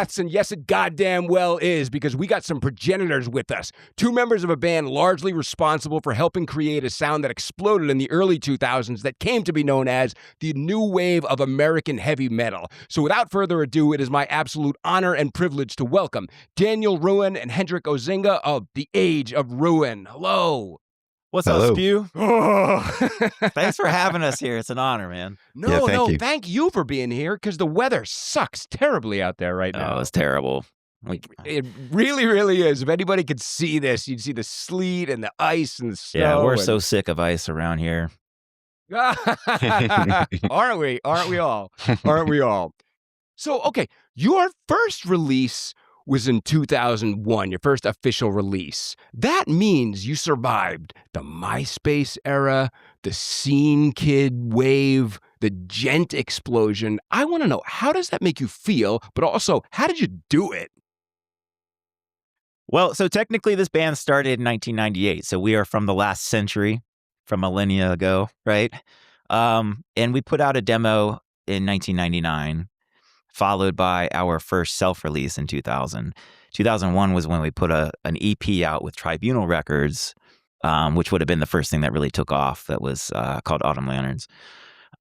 breaths, and yes, it goddamn well is, because we got some progenitors with us. Two members of a band largely responsible for helping create a sound that exploded in the early 2000s that came to be known as the new wave of American heavy metal. So without further ado, it is my absolute honor and privilege to welcome Daniel Ruin and HENDRIK OSINGA of The Age of Ruin. Hello. What's Hello. up, Spew? Oh. Thanks for having us here. It's an honor, man. Thank you for being here, because the weather sucks terribly out there right now. Oh, it's terrible. It really, really is. If anybody could see this, you'd see the sleet and the ice and the snow. Yeah, we're so sick of ice around here. Aren't we? Aren't we all? Aren't we all? So, okay, your first release was in 2001, your first official release. That means you survived the MySpace era, the Scene Kid wave, the Gent explosion. I want to know, how does that make you feel? But also, how did you do it? Well, so technically this band started in 1998. So we are from the last century, from millennia ago, right? And we put out a demo in 1999. Followed by our first self-release in 2000. 2001 was when we put an EP out with Tribunal Records, which would have been the first thing that really took off. That was called Autumn Lanterns.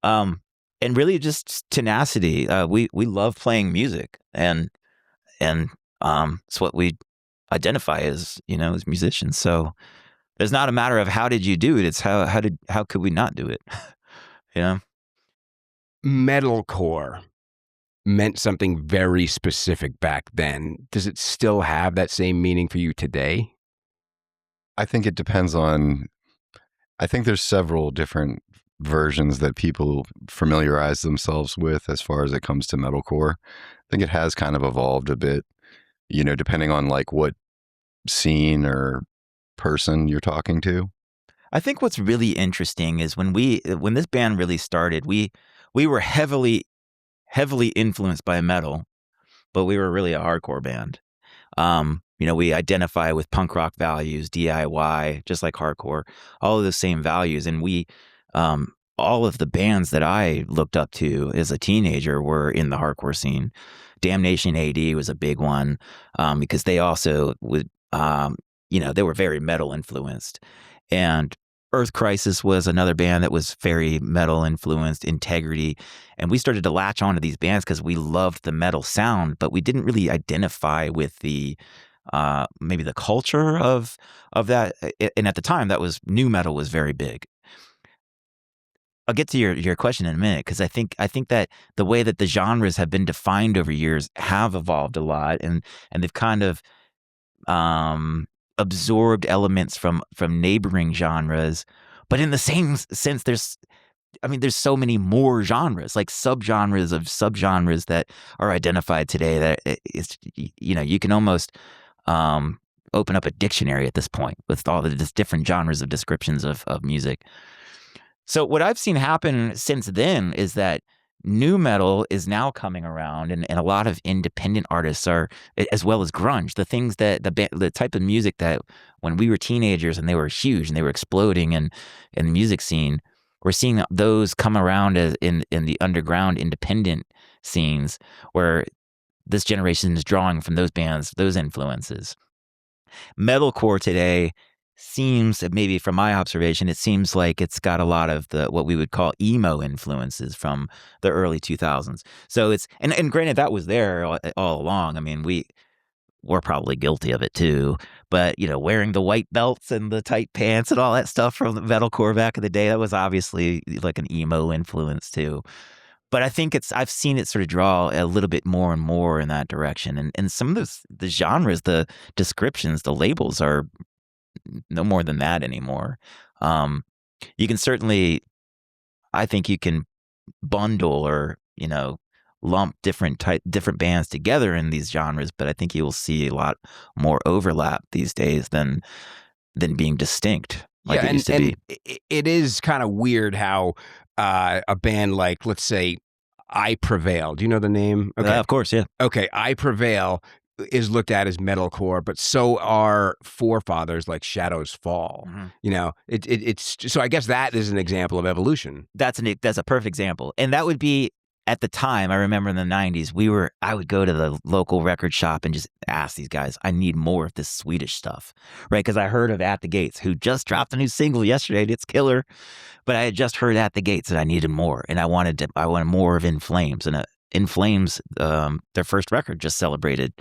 And really just tenacity. We love playing music, and it's what we identify as, as musicians. So it's not a matter of how did you do it. It's how could we not do it? Metalcore meant something very specific back then. Does it still have that same meaning for you today? I think it depends on, I think there's several different versions that people familiarize themselves with as far as it comes to metalcore. I think it has kind of evolved a bit, depending on like what scene or person you're talking to. I think what's really interesting is when this band really started, we were heavily influenced by metal, but we were really a hardcore band. We identify with punk rock values, DIY, just like hardcore, all of the same values. And we, all of the bands that I looked up to as a teenager were in the hardcore scene. Damnation AD was a big one, because they also would, they were very metal influenced. And Earth Crisis was another band that was very metal influenced, Integrity. And we started to latch onto these bands because we loved the metal sound, but we didn't really identify with the maybe the culture of that. And at the time, that was new metal was very big. I'll get to your question in a minute, because I think that the way that the genres have been defined over years have evolved a lot, and they've kind of absorbed elements from neighboring genres, but in the same sense, there's so many more genres, like subgenres of subgenres that are identified today that it's, you can almost open up a dictionary at this point with all the different genres of descriptions of music. So what I've seen happen since then is that new metal is now coming around, and a lot of independent artists are, as well as grunge, the things that the type of music that when we were teenagers and they were huge and they were exploding in the music scene, we're seeing those come around as in the underground independent scenes, where this generation is drawing from those bands, those influences. Metalcore today seems, maybe from my observation, it seems like it's got a lot of what we would call emo influences from the early 2000s. So it's, and granted, that was there all along. I mean, we're probably guilty of it too, but wearing the white belts and the tight pants and all that stuff from the metalcore back in the day, that was obviously like an emo influence too. But I think I've seen it sort of draw a little bit more and more in that direction. And some of the genres, the descriptions, the labels are no more than that anymore. You can certainly, I think you can bundle or, lump different bands together in these genres, but I think you will see a lot more overlap these days than being distinct like it used to be. It is kind of weird how a band like, let's say, I Prevail. Do you know the name? Okay. Of course, yeah. Okay, I Prevail is looked at as metalcore, but so are forefathers like Shadows Fall. Mm-hmm. It's so I guess that is an example of evolution. That's a perfect example, and that would be at the time, I remember in the 90s, I would go to the local record shop and just ask these guys, I need more of this Swedish stuff, right? Because I heard of At the Gates, who just dropped a new single yesterday. It's killer. But I had just heard At the Gates and I needed more. And I wanted more of In Flames. And In Flames, their first record just celebrated,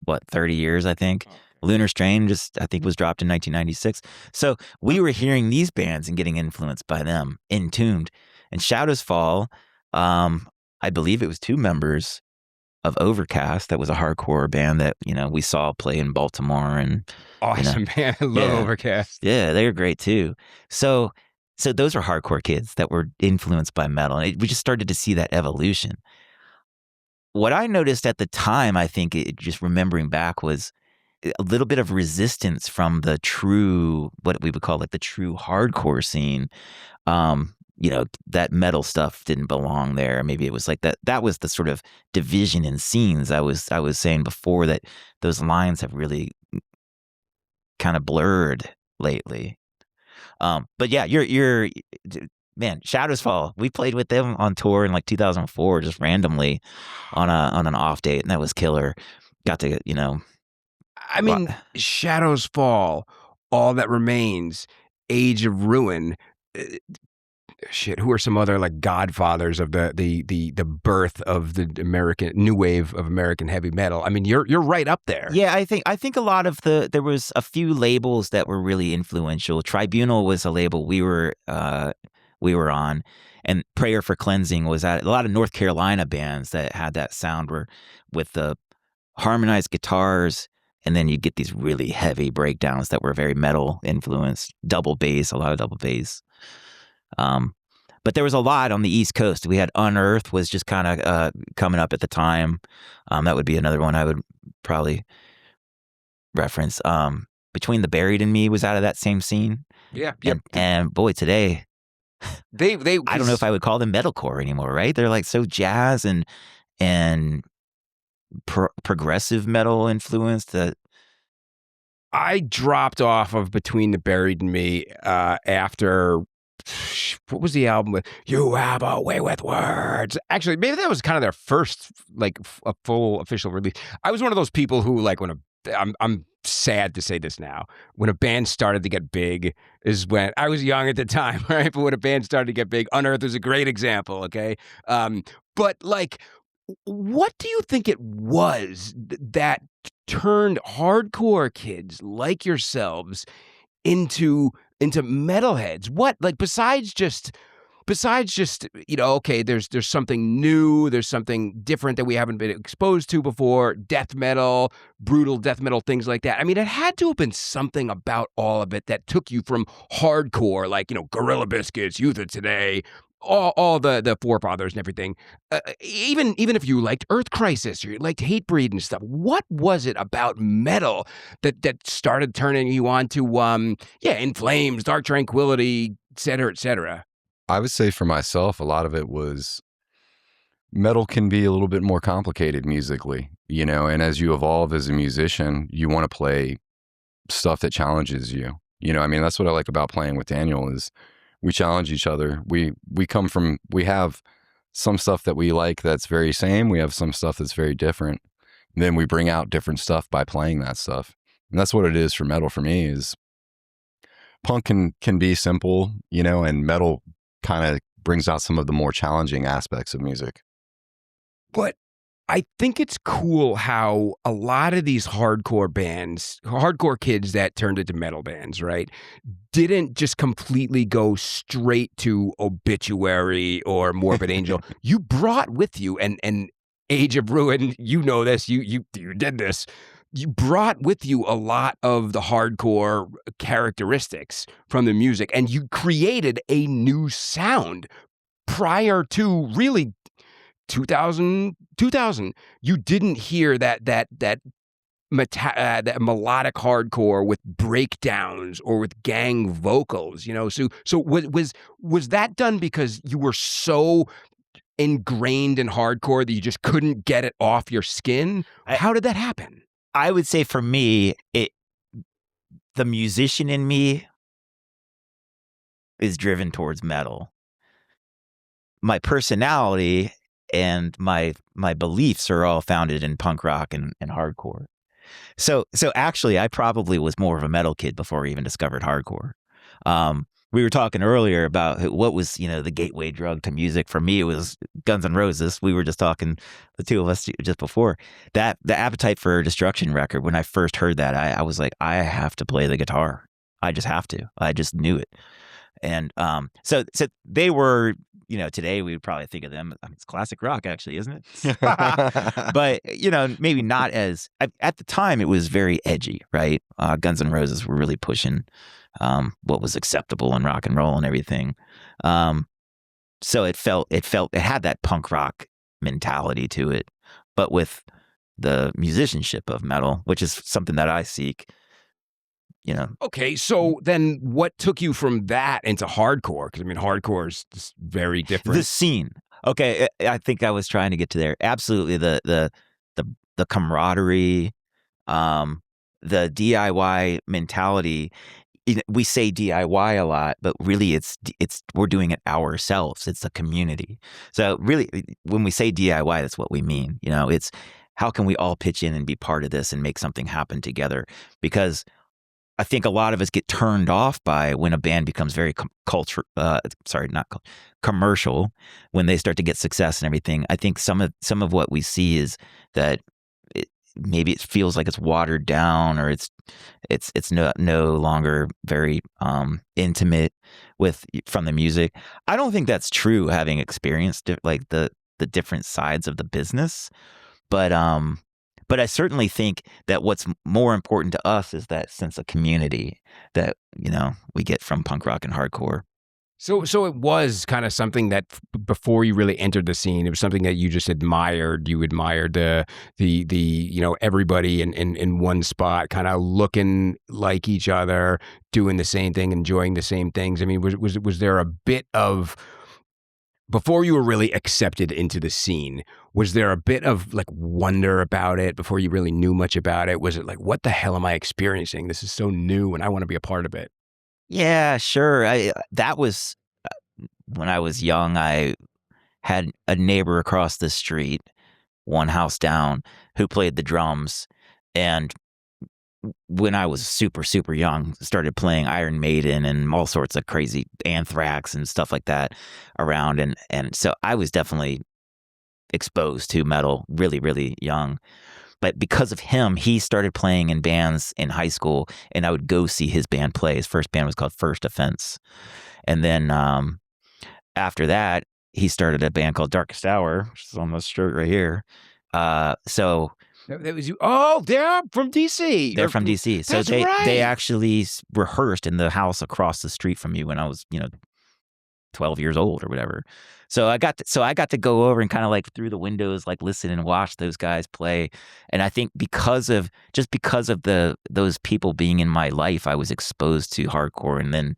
30 years, I think. Lunar Strain I think was dropped in 1996. So we were hearing these bands and getting influenced by them, Entombed. And Shadows Fall, I believe it was 2 members of Overcast. That was a hardcore band that, we saw play in Baltimore. And awesome, man. I love Overcast. Yeah, they were great too. So those are hardcore kids that were influenced by metal. And we just started to see that evolution. What I noticed at the time, I think, just remembering back, was a little bit of resistance from the true, what we would call like the true hardcore scene. That metal stuff didn't belong there. Maybe it was like that was the sort of division in scenes. I was saying before that those lines have really kind of blurred lately. But yeah, you're man, Shadows Fall. We played with them on tour in like 2004, just randomly on an off date, and that was killer. Got to, I mean, Shadows Fall, All That Remains, Age of Ruin. Shit, who are some other like godfathers of the birth of the American new wave of American heavy metal? I mean, you're right up there. Yeah, I think a lot of there was a few labels that were really influential. Tribunal was a label we were on, and Prayer for Cleansing was at a lot of North Carolina bands that had that sound, where with the harmonized guitars, and then you get these really heavy breakdowns that were very metal influenced, a lot of double bass. But there was a lot on the East Coast. We had Unearth was just kind of coming up at the time. That would be another one I would probably reference. Between the Buried and Me was out of that same scene. Yeah. And boy, today they I don't know if I would call them metalcore anymore, right? They're like so jazz and progressive metal influenced that I dropped off of Between the Buried and Me after, what was the album with? You Have a Way with Words. Actually, maybe that was kind of their first like a full official release. I was one of those people who like I'm sad to say this now. When a band started to get big is when I was young at the time, right? But when a band started to get big, Unearth is a great example. Okay, but like, what do you think it was that turned hardcore kids like yourselves into metalheads? What, like, besides just okay, there's something new, there's something different that we haven't been exposed to before, death metal, brutal death metal, things like that. I mean, it had to have been something about all of it that took you from hardcore, like, Gorilla Biscuits, Youth of Today, all the forefathers and everything. Even if you liked Earth Crisis or you liked Hatebreed and stuff, what was it about metal that started turning you on to In Flames, Dark Tranquility, et cetera, et cetera? I would say for myself, a lot of it was metal can be a little bit more complicated musically, and as you evolve as a musician, you want to play stuff that challenges you. I mean, that's what I like about playing with Daniel is we challenge each other. We have some stuff that we like that's very same. We have some stuff that's very different. And then we bring out different stuff by playing that stuff. And that's what it is for metal for me is punk can be simple, and metal kind of brings out some of the more challenging aspects of music. But I think it's cool how a lot of these hardcore kids that turned into metal bands, right, didn't just completely go straight to Obituary or Morbid Angel. You brought with you, and Age of Ruin, this, you did this. You brought with you a lot of the hardcore characteristics from the music, and you created a new sound prior to really 2000. You didn't hear that melodic hardcore with breakdowns or with gang vocals, So was that done because you were so ingrained in hardcore that you just couldn't get it off your skin? How did that happen? I would say for me, the musician in me is driven towards metal. My personality and my beliefs are all founded in punk rock and hardcore. So actually, I probably was more of a metal kid before I even discovered hardcore. We were talking earlier about what was, the gateway drug to music. For me, it was Guns N' Roses. We were just talking, the two of us, just before that. The Appetite for Destruction record. When I first heard that, I was like, I have to play the guitar. I just have to. I just knew it. And so they were, today we would probably think of them. It's classic rock, actually, isn't it? But maybe not as. At the time, it was very edgy, right? Guns N' Roses were really pushing what was acceptable in rock and roll and everything. So it had that punk rock mentality to it, but with the musicianship of metal, which is something that I seek. Okay, so then what took you from that into hardcore? Because hardcore is just very different. The scene. Okay, I think I was trying to get to there. Absolutely, the camaraderie, the DIY mentality. We say DIY a lot, but really it's we're doing it ourselves. It's a community. So really, when we say DIY, that's what we mean. It's how can we all pitch in and be part of this and make something happen together? Because I think a lot of us get turned off by when a band becomes very commercial, when they start to get success and everything. I think some of what we see is that maybe it feels like it's watered down, or it's no longer very intimate from the music. I don't think that's true, having experienced like the different sides of the business, but I certainly think that what's more important to us is that sense of community that, we get from punk rock and hardcore. So it was kind of something that before you really entered the scene, it was something that you just admired. You admired the everybody in one spot, kind of looking like each other, doing the same thing, enjoying the same things. Was there a bit of, before you were really accepted into the scene, was there a bit of like wonder about it before you really knew much about it? Was it like, what the hell am I experiencing? This is so new and I want to be a part of it. Yeah, sure. That was when I was young. I had a neighbor across the street, one house down, who played the drums. And when I was super, super young, started playing Iron Maiden and all sorts of crazy Anthrax and stuff like that around. And so I was definitely exposed to metal really, really young. But because of him, he started playing in bands in high school, and I would go see his band play. His first band was called First Offense. And then after that, he started a band called Darkest Hour, which is on this shirt right here. So that was you. Oh, they're from DC. They're from DC. So they actually rehearsed in the house across the street from me when I was 12 years old or whatever. So I got to go over and kind of like through the windows, like listen and watch those guys play. And I think because of those people being in my life, I was exposed to hardcore, and then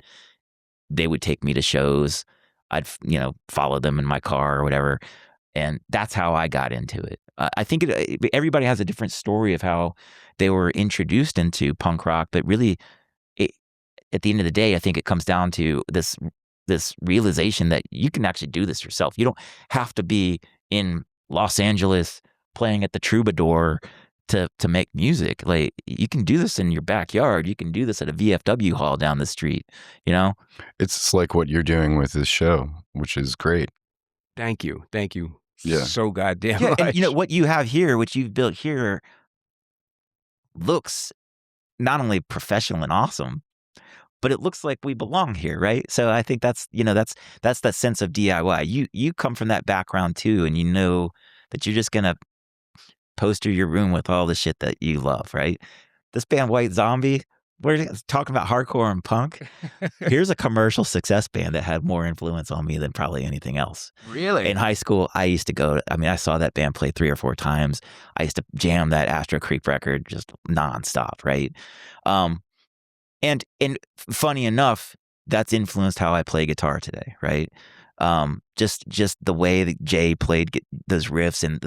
they would take me to shows. I'd follow them in my car or whatever, and that's how I got into it. I think everybody has a different story of how they were introduced into punk rock, but really, at the end of the day, I think it comes down to this realization that you can actually do this yourself. You don't have to be in Los Angeles playing at the Troubadour to make music. Like, you can do this in your backyard. You can do this at a VFW hall down the street, It's like what you're doing with this show, which is great. Thank you. Yeah. So goddamn much. And what you have here, what you've built here, looks not only professional and awesome, but it looks like we belong here, right? So I think that's that sense of DIY. You come from that background too, and you know that you're just gonna poster your room with all the shit that you love, right? This band White Zombie, we're talking about hardcore and punk. Here's a commercial success band that had more influence on me than probably anything else. Really? In high school, I used to go, I saw that band play 3 or 4 times. I used to jam that Astro Creep record just nonstop, right? And funny enough, that's influenced how I play guitar today, right? Just the way that Jay played those riffs, and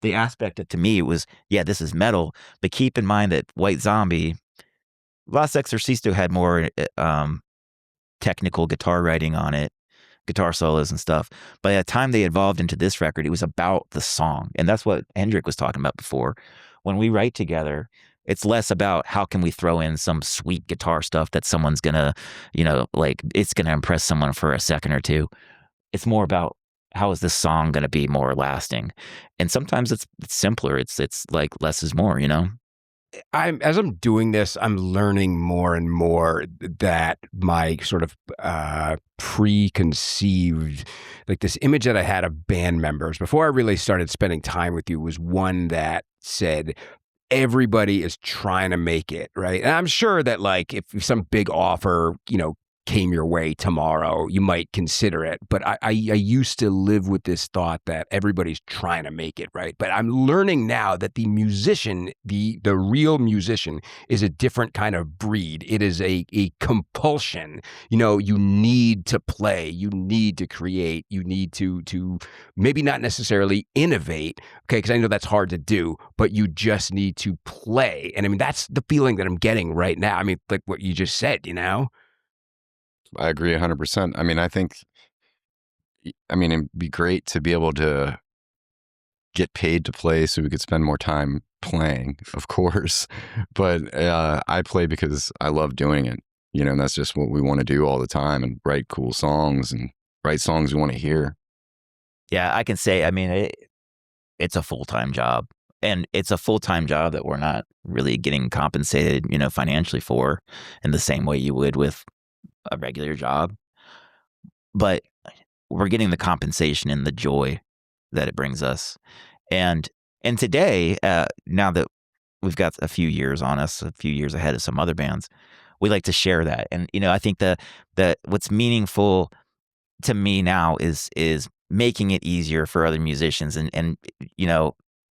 the aspect that to me it was, yeah, this is metal. But keep in mind that White Zombie, Los Exorcisto had more technical guitar writing on it. guitar solos and stuff. By the time they evolved into this record, it was about the song. And that's what HENDRIK was talking about before. When we write together, it's less about how can we throw in some sweet guitar stuff that someone's gonna, like it's gonna impress someone for a second or two. It's more about how is this song gonna be more lasting. And sometimes it's simpler. It's like less is more, As I'm doing this, I'm learning more and more that my sort of preconceived, like this image that I had of band members before I really started spending time with you was one that said everybody is trying to make it, right? And I'm sure that like if some big offer, came your way tomorrow, you might consider it. But I used to live with this thought that everybody's trying to make it, right? But I'm learning now that the musician, the real musician, is a different kind of breed. It is a compulsion. You need to play, you need to create, you need to maybe not necessarily innovate, okay? Because I know that's hard to do, but you just need to play. And I mean, that's the feeling that I'm getting right now. I mean, like what you just said, I agree 100%. I mean, it'd be great to be able to get paid to play so we could spend more time playing, of course. But I play because I love doing it, and that's just what we want to do all the time, and write cool songs and write songs we want to hear. Yeah, I can say, I mean, it's a full-time job. And it's a full-time job that we're not really getting compensated, financially for in the same way you would with a regular job, but we're getting the compensation and the joy that it brings us. And today, now that we've got a few years on us, a few years ahead of some other bands, we like to share that. And I think that what's meaningful to me now is making it easier for other musicians. And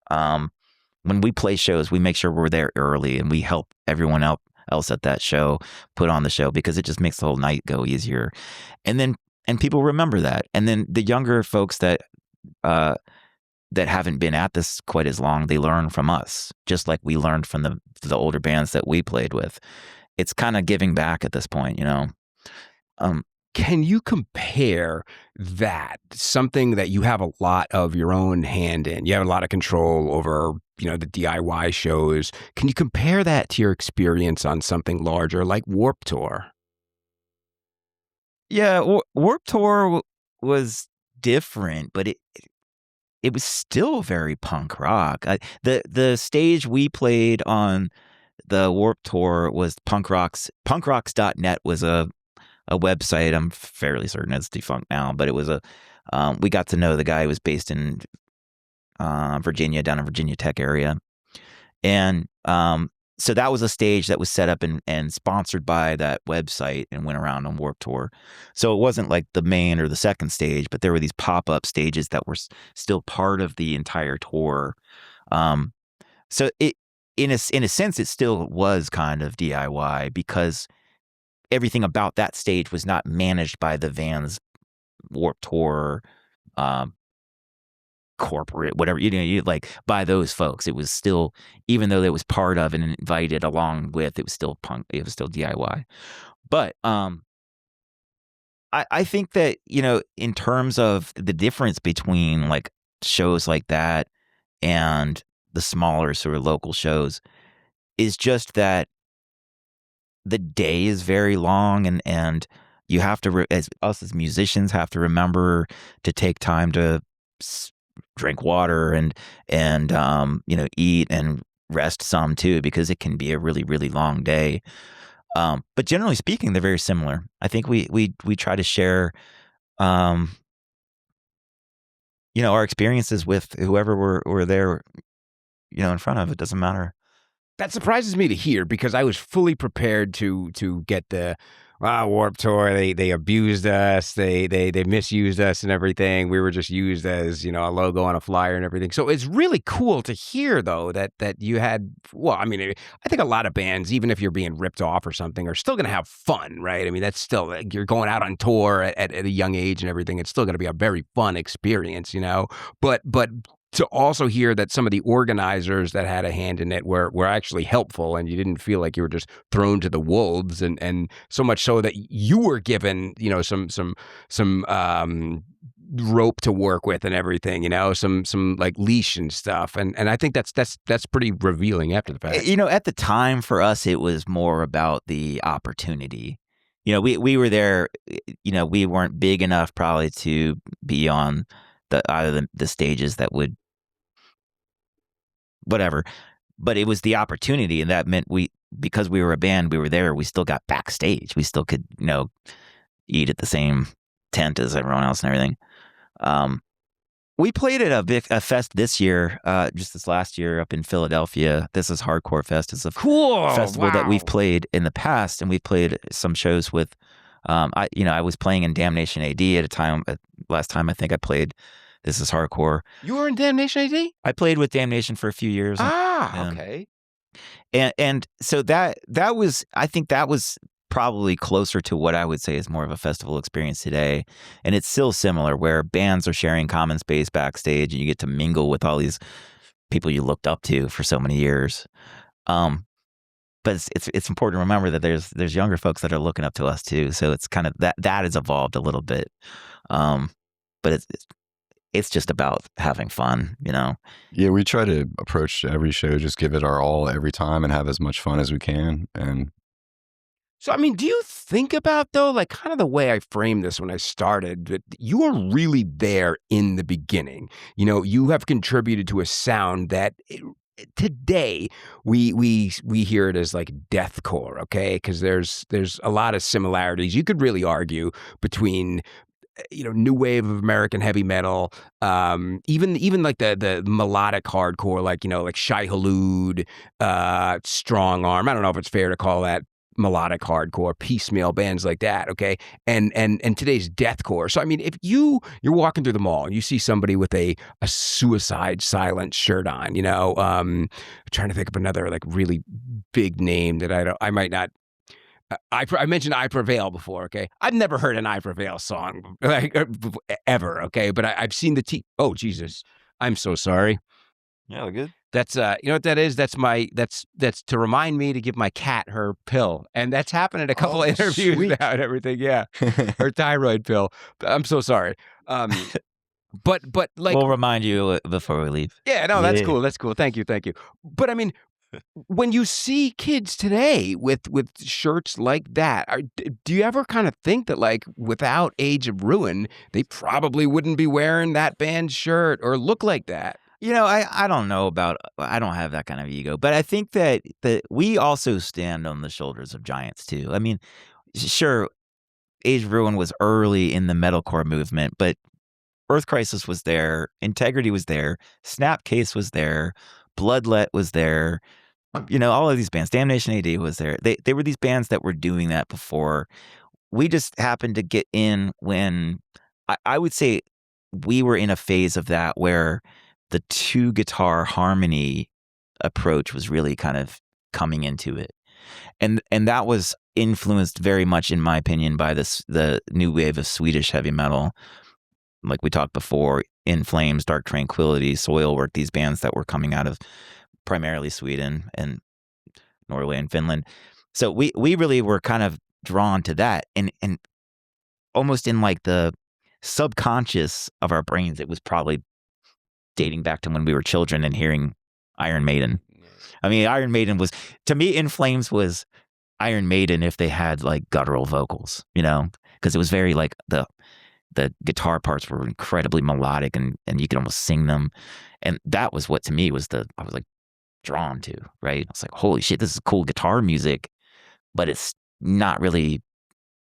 when we play shows, we make sure we're there early and we help everyone else at that show put on the show, because it just makes the whole night go easier. And people remember that. And then the younger folks that haven't been at this quite as long, they learn from us, just like we learned from the older bands that we played with. It's kind of giving back at this point, Can you compare that, something that you have a lot of your own hand in, you have a lot of control over, the DIY shows. Can you compare that to your experience on something larger like Warped Tour? Yeah, Warped Tour was different, but it was still very punk rock. The stage we played on the Warped Tour was punkrocks.net was a website. I'm fairly certain it's defunct now, but it was we got to know the guy who was based in Virginia, down in Virginia Tech area. And so that was a stage that was set up and sponsored by that website and went around on Warped Tour. So it wasn't like the main or the second stage, but there were these pop-up stages that were still part of the entire tour. So it, in a sense, it still was kind of DIY, because everything about that stage was not managed by the Vans Warped Tour corporate, whatever, you like by those folks. It was still, even though it was part of and invited along with, it was still punk, it was still DIY. But I think that, in terms of the difference between like shows like that and the smaller sort of local shows is just that the day is very long, and you have to, as musicians, have to remember to take time to drink water and eat and rest some too, because it can be a really, really long day. But generally speaking, they're very similar. I think we try to share, our experiences with whoever we're there, in front of. It doesn't matter. That surprises me to hear, because I was fully prepared to get the Warped Tour. They abused us. They misused us and everything. We were just used as, a logo on a flyer and everything. So it's really cool to hear, though, that you had. Well, I mean, I think a lot of bands, even if you're being ripped off or something, are still going to have fun, right? I mean, that's still, like, you're going out on tour at a young age and everything. It's still going to be a very fun experience, But to also hear that some of the organizers that had a hand in it were actually helpful, and you didn't feel like you were just thrown to the wolves, and so much so that you were given, you know, some rope to work with and everything, you know, some like leash and stuff, and I think that's pretty revealing after the fact. You know, at the time for us, it was more about the opportunity. You know, we were there. You know, we weren't big enough probably to be on either the stages that would whatever, but it was the opportunity, and that meant because we were a band, we were there. We still got backstage. We still could, you know, eat at the same tent as everyone else and everything. We played at a fest this year, just this last year up in Philadelphia. This is Hardcore Fest. It's a cool festival that we've played in the past, and we played some shows with. I was playing in Damnation AD at a time. Last time I think I played This Is Hardcore. You were in Damnation AD? I played with Damnation for a few years. Okay. And so that was, I think that was probably closer to what I would say is more of a festival experience today. And it's still similar, where bands are sharing common space backstage and you get to mingle with all these people you looked up to for so many years. But it's important to remember that there's younger folks that are looking up to us too. So it's kind of that has evolved a little bit. But it's just about having fun, you know? Yeah, we try to approach every show, just give it our all every time and have as much fun as we can. And so, I mean, do you think about, though, like kind of the way I framed this when I started, that you are really there in the beginning? You know, you have contributed to a sound that today we hear it as like deathcore, okay? Because there's a lot of similarities. You could really argue between, you know, new wave of American heavy metal, even like the melodic hardcore, like, you know, like Shai Hulud, Strong Arm. I don't know if it's fair to call that melodic hardcore, piecemeal bands like that, okay? And today's deathcore. So I mean, if you're walking through the mall and you see somebody with a Suicide Silence shirt on, you know, I'm trying to think of another like really big name that I might not. I mentioned I Prevail before, okay? I've never heard an I Prevail song like ever, okay? But I've seen oh Jesus, I'm so sorry. Yeah, good. That's you know what that is? That's to remind me to give my cat her pill, and that's happened in a couple of interviews sweet. now and everything. Yeah, her thyroid pill. I'm so sorry. But like, we'll remind you before we leave. Yeah, no, that's cool. That's cool. Thank you. But I mean, when you see kids today with shirts like that, do you ever kind of think that, like, without Age of Ruin, they probably wouldn't be wearing that band's shirt or look like that? You know, I don't know about, I don't have that kind of ego, but I think that we also stand on the shoulders of giants too. I mean, sure, Age of Ruin was early in the metalcore movement, but Earth Crisis was there, Integrity was there, Snapcase was there, Bloodlet was there. You know, all of these bands, Damnation AD was there. They were these bands that were doing that before. We just happened to get in when I would say we were in a phase of that where the 2-guitar harmony approach was really kind of coming into it. And that was influenced very much, in my opinion, by the new wave of Swedish heavy metal. Like we talked before, In Flames, Dark Tranquility, Soilwork, these bands that were coming out of primarily Sweden and Norway and Finland. So we really were kind of drawn to that. And almost in like the subconscious of our brains, it was probably dating back to when we were children and hearing Iron Maiden. I mean, Iron Maiden was, to me, In Flames was Iron Maiden if they had like guttural vocals, you know, because it was very like the guitar parts were incredibly melodic and you could almost sing them. And that was what to me was I was like drawn to, right? I was like, holy shit, this is cool guitar music, but it's not really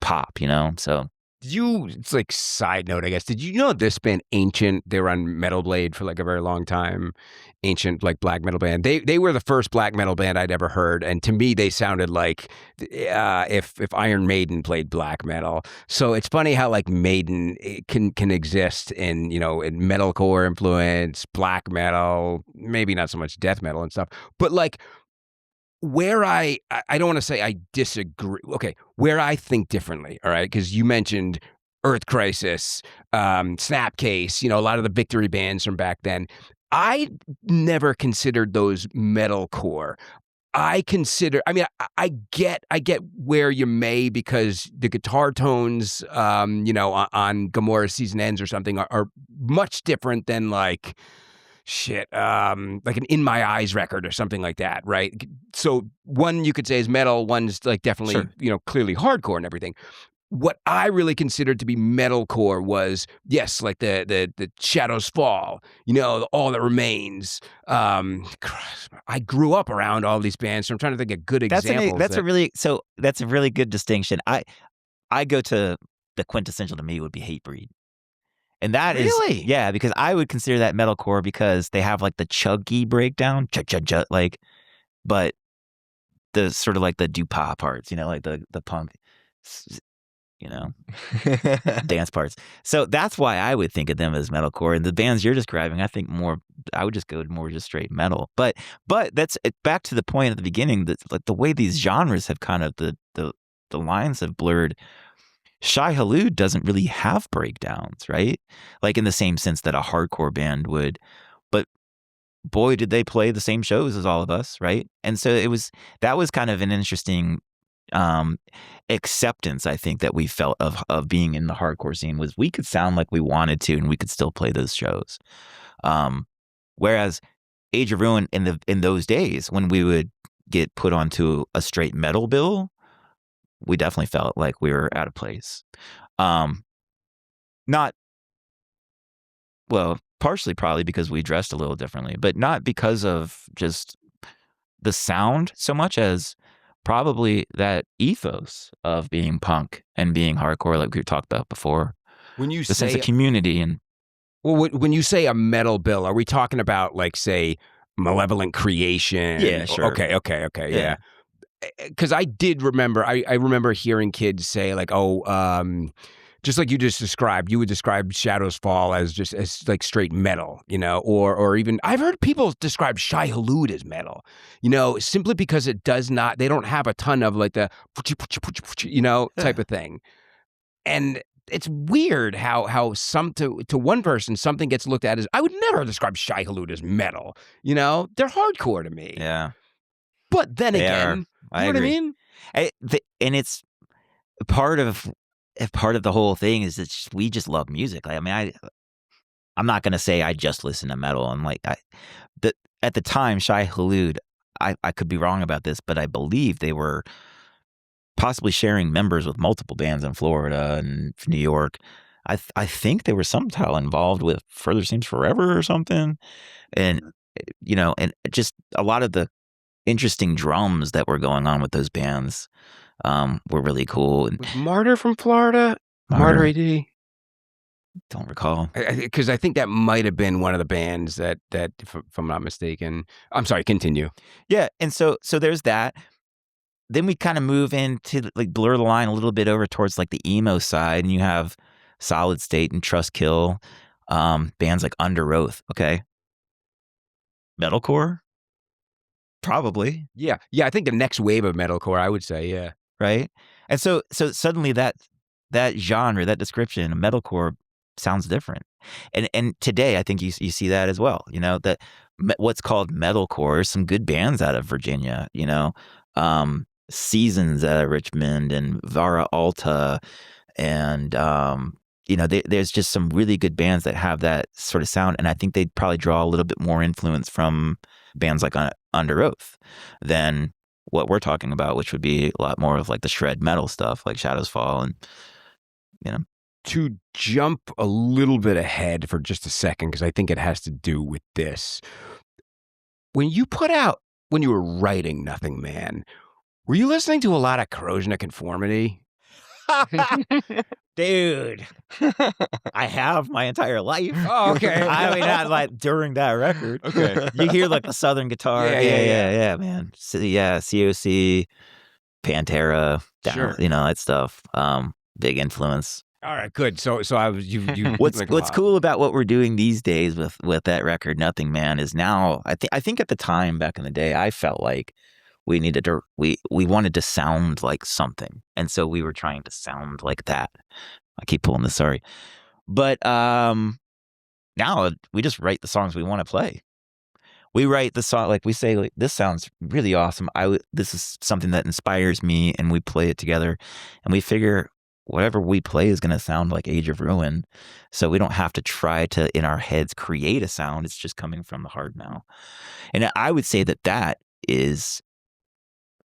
pop, you know? So It's like side note, I guess. Did you know this band Ancient? They were on Metal Blade for like a very long time. Ancient, like black metal band. They were the first black metal band I'd ever heard, and to me they sounded like if Iron Maiden played black metal. So it's funny how like Maiden can exist in, you know, in metalcore influence, black metal, maybe not so much death metal and stuff, but like. Where I don't want to say I disagree. Okay, where I think differently, all right? Because you mentioned Earth Crisis, Snapcase, you know, a lot of the victory bands from back then. I never considered those metalcore. I mean, I get where you may, because the guitar tones, on Gamora's Season Ends or something are much different than like like an In My Eyes record or something like that, right? So one you could say is metal, one's like definitely, Sure. Clearly hardcore and everything. What I really considered to be metalcore was, yes, like the Shadows Fall, All That Remains. I grew up around all these bands, so I'm trying to think of good examples. That's a really good distinction. I go to the quintessential to me would be Hatebreed. And that is Really? yeah, because I would consider that metalcore because they have like the chuggy breakdown, chug, like, but the sort of like the doo-pah parts, like the punk, dance parts. So that's why I would think of them as metalcore. And the bands you're describing, I would just go more just straight metal. But that's back to the point at the beginning that like the way these genres have kind of the lines have blurred. Shai Hulud doesn't really have breakdowns, right? Like in the same sense that a hardcore band would. But boy, did they play the same shows as all of us, right? And so that was kind of an interesting acceptance, I think, that we felt of being in the hardcore scene, was we could sound like we wanted to and we could still play those shows. Whereas Age of Ruin in those days when we would get put onto a straight metal bill, we definitely felt like we were out of place. Not, well, partially probably because we dressed a little differently, but not because of just the sound so much as probably that ethos of being punk and being hardcore, like we talked about before. When you the say sense of community and when you say a metal bill, are we talking about like, say, Malevolent Creation? Yeah, sure. Okay, yeah. Because I did remember, I remember hearing kids say like, just like you just described, you would describe Shadows Fall as like straight metal, or even I've heard people describe Shai Hulud as metal, simply because they don't have a ton of like the, type of thing. And it's weird how to one person something gets looked at as, I would never describe Shai Hulud as metal, they're hardcore to me. Yeah. But then again, I you know agree. what I mean? And it's part of the whole thing is that we just love music. I mean, I'm not going to say I just listen to metal. And like, at the time, Shai Hulud, I could be wrong about this, but I believe they were possibly sharing members with multiple bands in Florida and New York. I think they were somehow involved with Further Seems Forever or something. And, and just a lot of the interesting drums that were going on with those bands were really cool. And was Martyr from Florida? Martyr AD? Don't recall. Because I think that might have been one of the bands that if I'm not mistaken. I'm sorry, continue. Yeah, and so there's that. Then we kind of move into like blur the line a little bit over towards like the emo side, and you have Solid State and Trustkill, bands like Under Oath. Okay, metalcore, probably. Yeah. I think the next wave of metalcore, I would say, yeah. Right, and so suddenly that genre, that description, metalcore, sounds different. And today, I think you see that as well. That what's called metalcore, some good bands out of Virginia. Seasons out of Richmond and Vara Alta, and there's just some really good bands that have that sort of sound, and I think they'd probably draw a little bit more influence from bands like Under Oath than what we're talking about, which would be a lot more of like the shred metal stuff, like Shadows Fall, and To jump a little bit ahead for just a second, because I think it has to do with this. When you were writing Nothing Man, were you listening to a lot of Corrosion of Conformity? Dude, I have my entire life. Oh, okay. I mean, not like during that record. Okay. You hear like the Southern guitar. Yeah, man. COC, Pantera, Sure. that stuff. Big influence. All right, good. So I was you. What's cool about what we're doing these days with that record, Nothing Man, is now I think at the time back in the day, I felt like we wanted to sound like something, and so we were trying to sound like that. I keep pulling this, sorry, but now we just write the songs we want to play. We write the song, like we say, like, this sounds really awesome. This is something that inspires me, and we play it together, and we figure whatever we play is going to sound like Age of Ruin. So we don't have to try to, in our heads, create a sound. It's just coming from the heart now. And I would say that is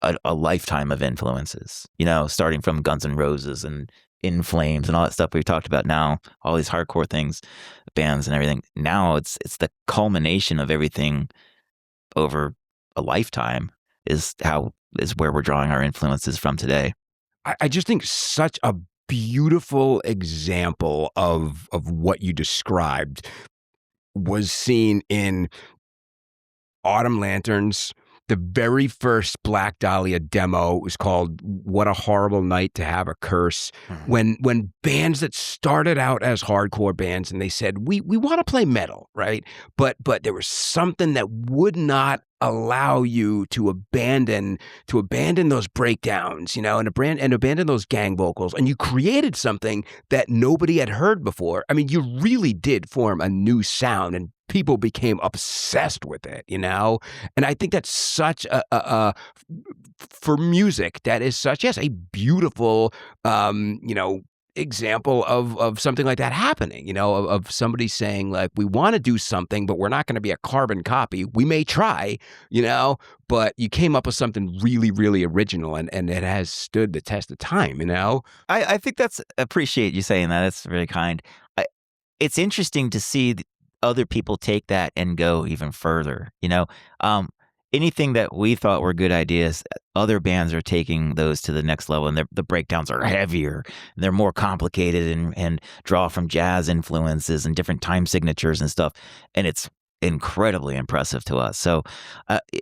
a lifetime of influences, starting from Guns N' Roses and In Flames and all that stuff we've talked about now, all these hardcore things, bands and everything. Now it's the culmination of everything over a lifetime is where we're drawing our influences from today. I just think such a beautiful example of what you described was seen in Autumn Lanterns. The very first Black Dahlia demo was called "What a Horrible Night to Have a Curse." Mm-hmm. When bands that started out as hardcore bands and they said, we want to play metal, right? But there was something that would not allow you to abandon those breakdowns, and abandon those gang vocals, and you created something that nobody had heard before. I mean, you really did form a new sound, and people became obsessed with it, and I think that's such a for music, that is such, yes, a beautiful example of something like that happening, of somebody saying, like, we want to do something, but we're not going to be a carbon copy. We may try, but you came up with something really, really original, and it has stood the test of time, I think appreciate you saying that. That's very kind. It's interesting to see other people take that and go even further, anything that we thought were good ideas, other bands are taking those to the next level, and the breakdowns are heavier, and they're more complicated, and draw from jazz influences and different time signatures and stuff, and it's incredibly impressive to us. So,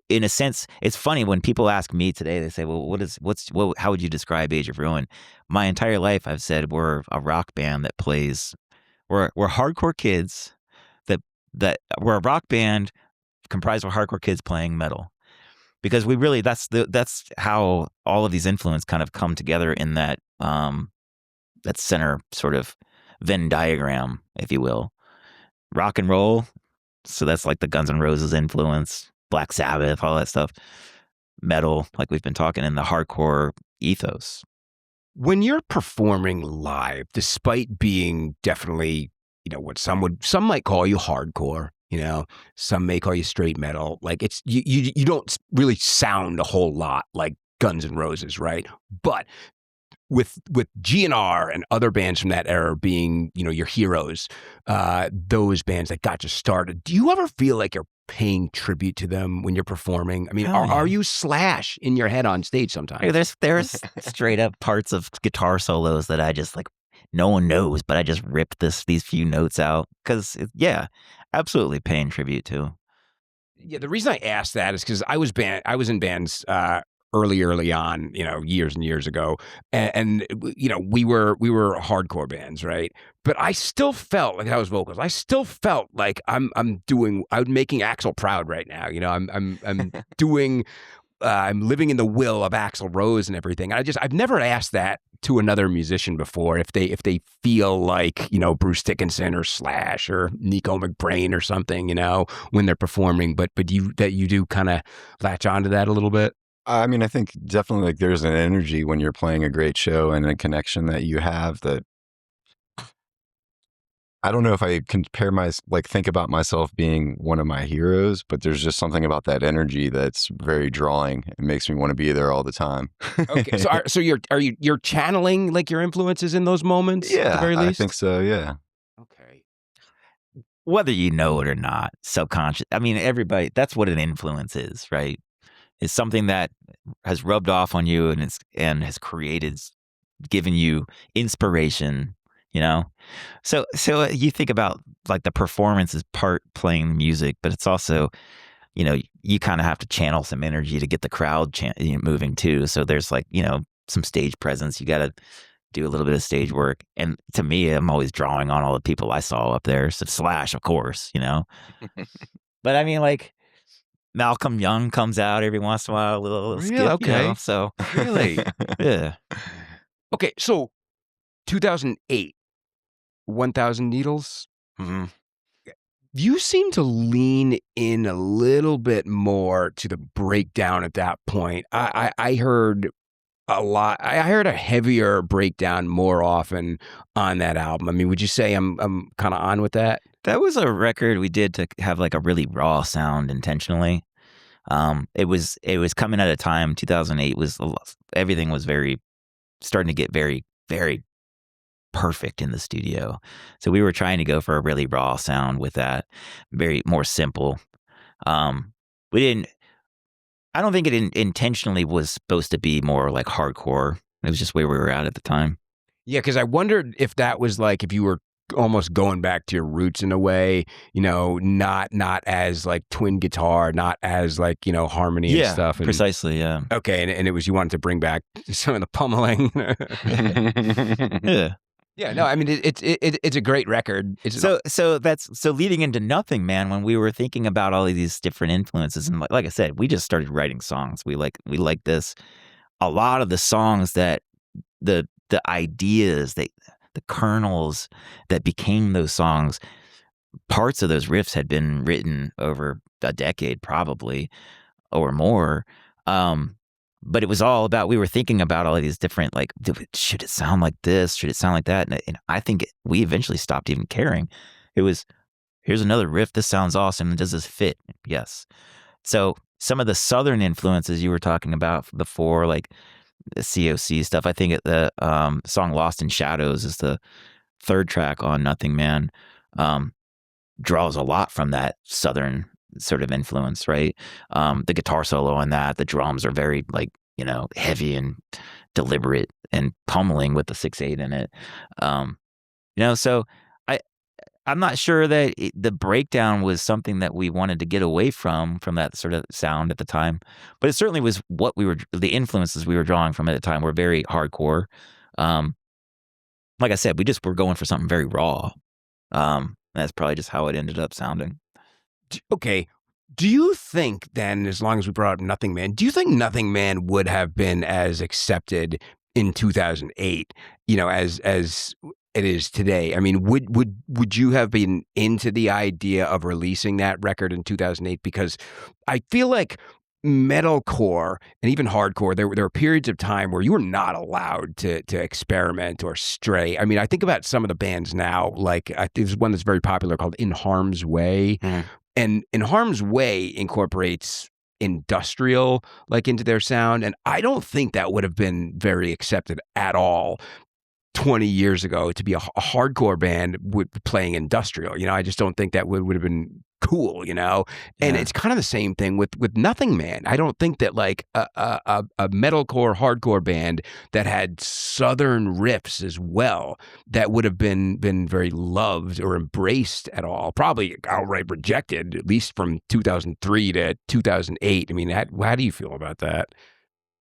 in a sense, it's funny when people ask me today. They say, "Well, how would you describe Age of Ruin?" My entire life, I've said we're a rock band that plays. We're hardcore kids that we're a rock band comprised of hardcore kids playing metal, because we really that's how all of these influences kind of come together in that center sort of Venn diagram, if you will. Rock and roll, so that's like the Guns N' Roses influence, Black Sabbath, all that stuff. Metal, like we've been talking, in the hardcore ethos. When you're performing live, despite being definitely, what some might call you hardcore, some may call you straight metal, like it's you don't really sound a whole lot like Guns N' Roses, right? But with GNR and other bands from that era being, your heroes, those bands that got you started, do you ever feel like you're paying tribute to them when you're performing? I mean, are you Slash in your head on stage sometimes? Hey, there's straight up parts of guitar solos that I just, like, no one knows, but I just ripped these few notes out because, absolutely paying tribute to. Yeah, the reason I asked that is because I was in bands early on, years and years ago, and we were hardcore bands, right? But I still felt like I was vocals. I still felt like I'm making Axl proud right now. I'm doing. I'm living in the will of Axl Rose and everything. I've never asked that to another musician before, if they feel like, Bruce Dickinson or Slash or Nico McBrain or something, when they're performing, but you do kind of latch onto that a little bit. I mean, I think definitely, like, there's an energy when you're playing a great show and a connection that you have that I don't know if I think about myself being one of my heroes, but there's just something about that energy that's very drawing. It makes me want to be there all the time. Okay, so you're channeling, like, your influences in those moments? Yeah, at the very least? I think so. Yeah. Okay. Whether you know it or not, subconscious. I mean, everybody. That's what an influence is, right? It's something that has rubbed off on you and has given you inspiration. So you think about, like, the performance is part playing music, but it's also, you kind of have to channel some energy to get the crowd moving too. So there's, like, some stage presence. You got to do a little bit of stage work. And to me, I'm always drawing on all the people I saw up there. So Slash, of course, But I mean, like, Malcolm Young comes out every once in a while, a little Really? skip, Okay. So Really? yeah. Okay, so 2008, 1,000 Needles. Mhm. You seem to lean in a little bit more to the breakdown at that point. I heard a lot. I heard a heavier breakdown more often on that album. I mean, would you say I'm kind of on with that? That was a record we did to have like a really raw sound intentionally. It was coming at a time, 2008 was, everything was starting to get very, very perfect in the studio. So we were trying to go for a really raw sound with that, very more simple. I don't think it intentionally was supposed to be more like hardcore. It was just where we were at the time. Yeah, because I wondered if that was like if you were almost going back to your roots in a way, not as like twin guitar, not as like, harmony and stuff. And, precisely, yeah. Okay, and it was, you wanted to bring back some of the pummeling. Yeah. Yeah, no, I mean it's a great record. So leading into Nothing Man, when we were thinking about all of these different influences, and like I said, we just started writing songs. We like this. A lot of the songs that the ideas, the kernels that became those songs, parts of those riffs had been written over a decade, probably or more. But it was all about, we were thinking about all of these different, like, should it sound like this? Should it sound like that? And I think we eventually stopped even caring. It was, here's another riff. This sounds awesome. Does this fit? Yes. So some of the Southern influences you were talking about before, like the COC stuff, I think the song Lost in Shadows is the third track on Nothing Man, draws a lot from that Southern sort of influence, right? The guitar solo on that, the drums are very like, heavy and deliberate and pummeling with the 6/8 in it. So I'm not sure that the breakdown was something that we wanted to get away from that sort of sound at the time, but it certainly was the influences we were drawing from at the time were very hardcore. Like I said, we just were going for something very raw. That's probably just how it ended up sounding. Okay. Do you think then, as long as we brought up Nothing Man, do you think Nothing Man would have been as accepted in 2008, as it is today? I mean, would you have been into the idea of releasing that record in 2008? Because I feel like metalcore and even hardcore, there were periods of time where you were not allowed to experiment or stray. I mean, I think about some of the bands now, like there's one that's very popular called In Harm's Way. Mm. And In Harm's Way incorporates industrial like into their sound. And I don't think that would have been very accepted at all 20 years ago to be a hardcore band playing industrial. I just don't think that would have been cool, and it's kind of the same thing with Nothing Man. I don't think that like a metalcore hardcore band that had Southern riffs as well, that would have been very loved or embraced at all. Probably outright rejected, at least from 2003 to 2008. I mean, how do you feel about that?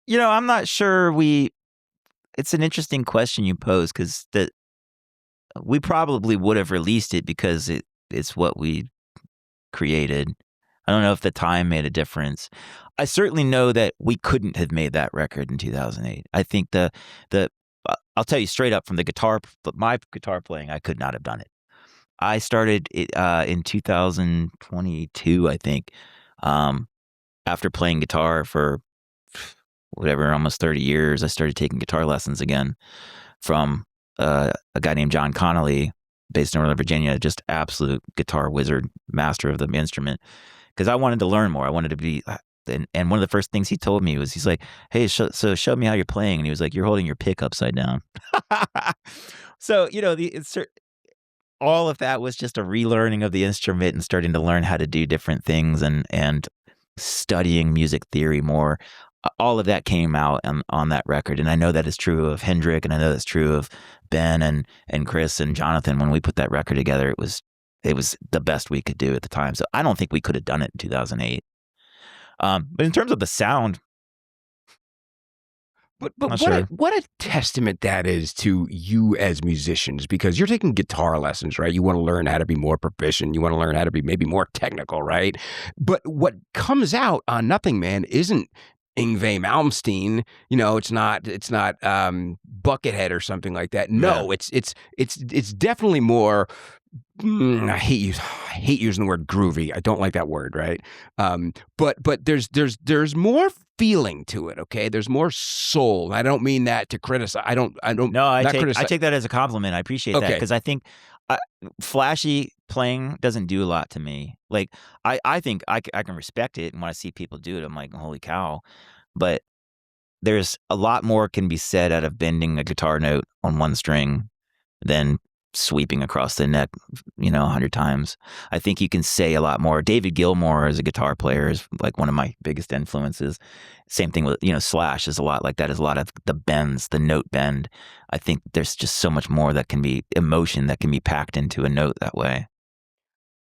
I'm not sure it's an interesting question you pose, because we probably would have released it because it's what we created. I don't know if the time made a difference. I certainly know that we couldn't have made that record in 2008. I think I'll tell you straight up from my guitar playing, I could not have done it. I started it in 2022, I think, after playing guitar for almost 30 years. I started taking guitar lessons again from a guy named John Connolly, based in Northern Virginia, just absolute guitar wizard, master of the instrument. Because I wanted to learn more. I wanted to be, and one of the first things he told me was, he's like, "Hey, so show me how you're playing." And he was like, "You're holding your pick upside down." So all of that was just a relearning of the instrument and starting to learn how to do different things and studying music theory more. All of that came out on that record. And I know that is true of HENDRIK, and I know that's true of Ben and Chris and Jonathan. When we put that record together, it was the best we could do at the time. So I don't think we could have done it in 2008. But in terms of the sound, but what a testament that is to you as musicians, because you're taking guitar lessons, right? You want to learn how to be more proficient. You want to learn how to be maybe more technical, right? But what comes out on Nothing Man isn't Yngwie Malmsteen, it's not Buckethead or something like that. No, yeah. It's definitely more I hate using the word groovy. I don't like that word, right? But there's more feeling to it. Okay, there's more soul. I don't mean that to criticize. I don't. No, I criticize. take that as a compliment. I appreciate that, because I think flashy playing doesn't do a lot to me. Like I think I can respect it, and when I see people do it, I'm like, holy cow! But there's a lot more can be said out of bending a guitar note on one string than sweeping across the neck, 100 times. I think you can say a lot more. David Gilmour as a guitar player is like one of my biggest influences. Same thing with, Slash is a lot like that. Is a lot of the bends, the note bend. I think there's just so much more that can be emotion that can be packed into a note that way.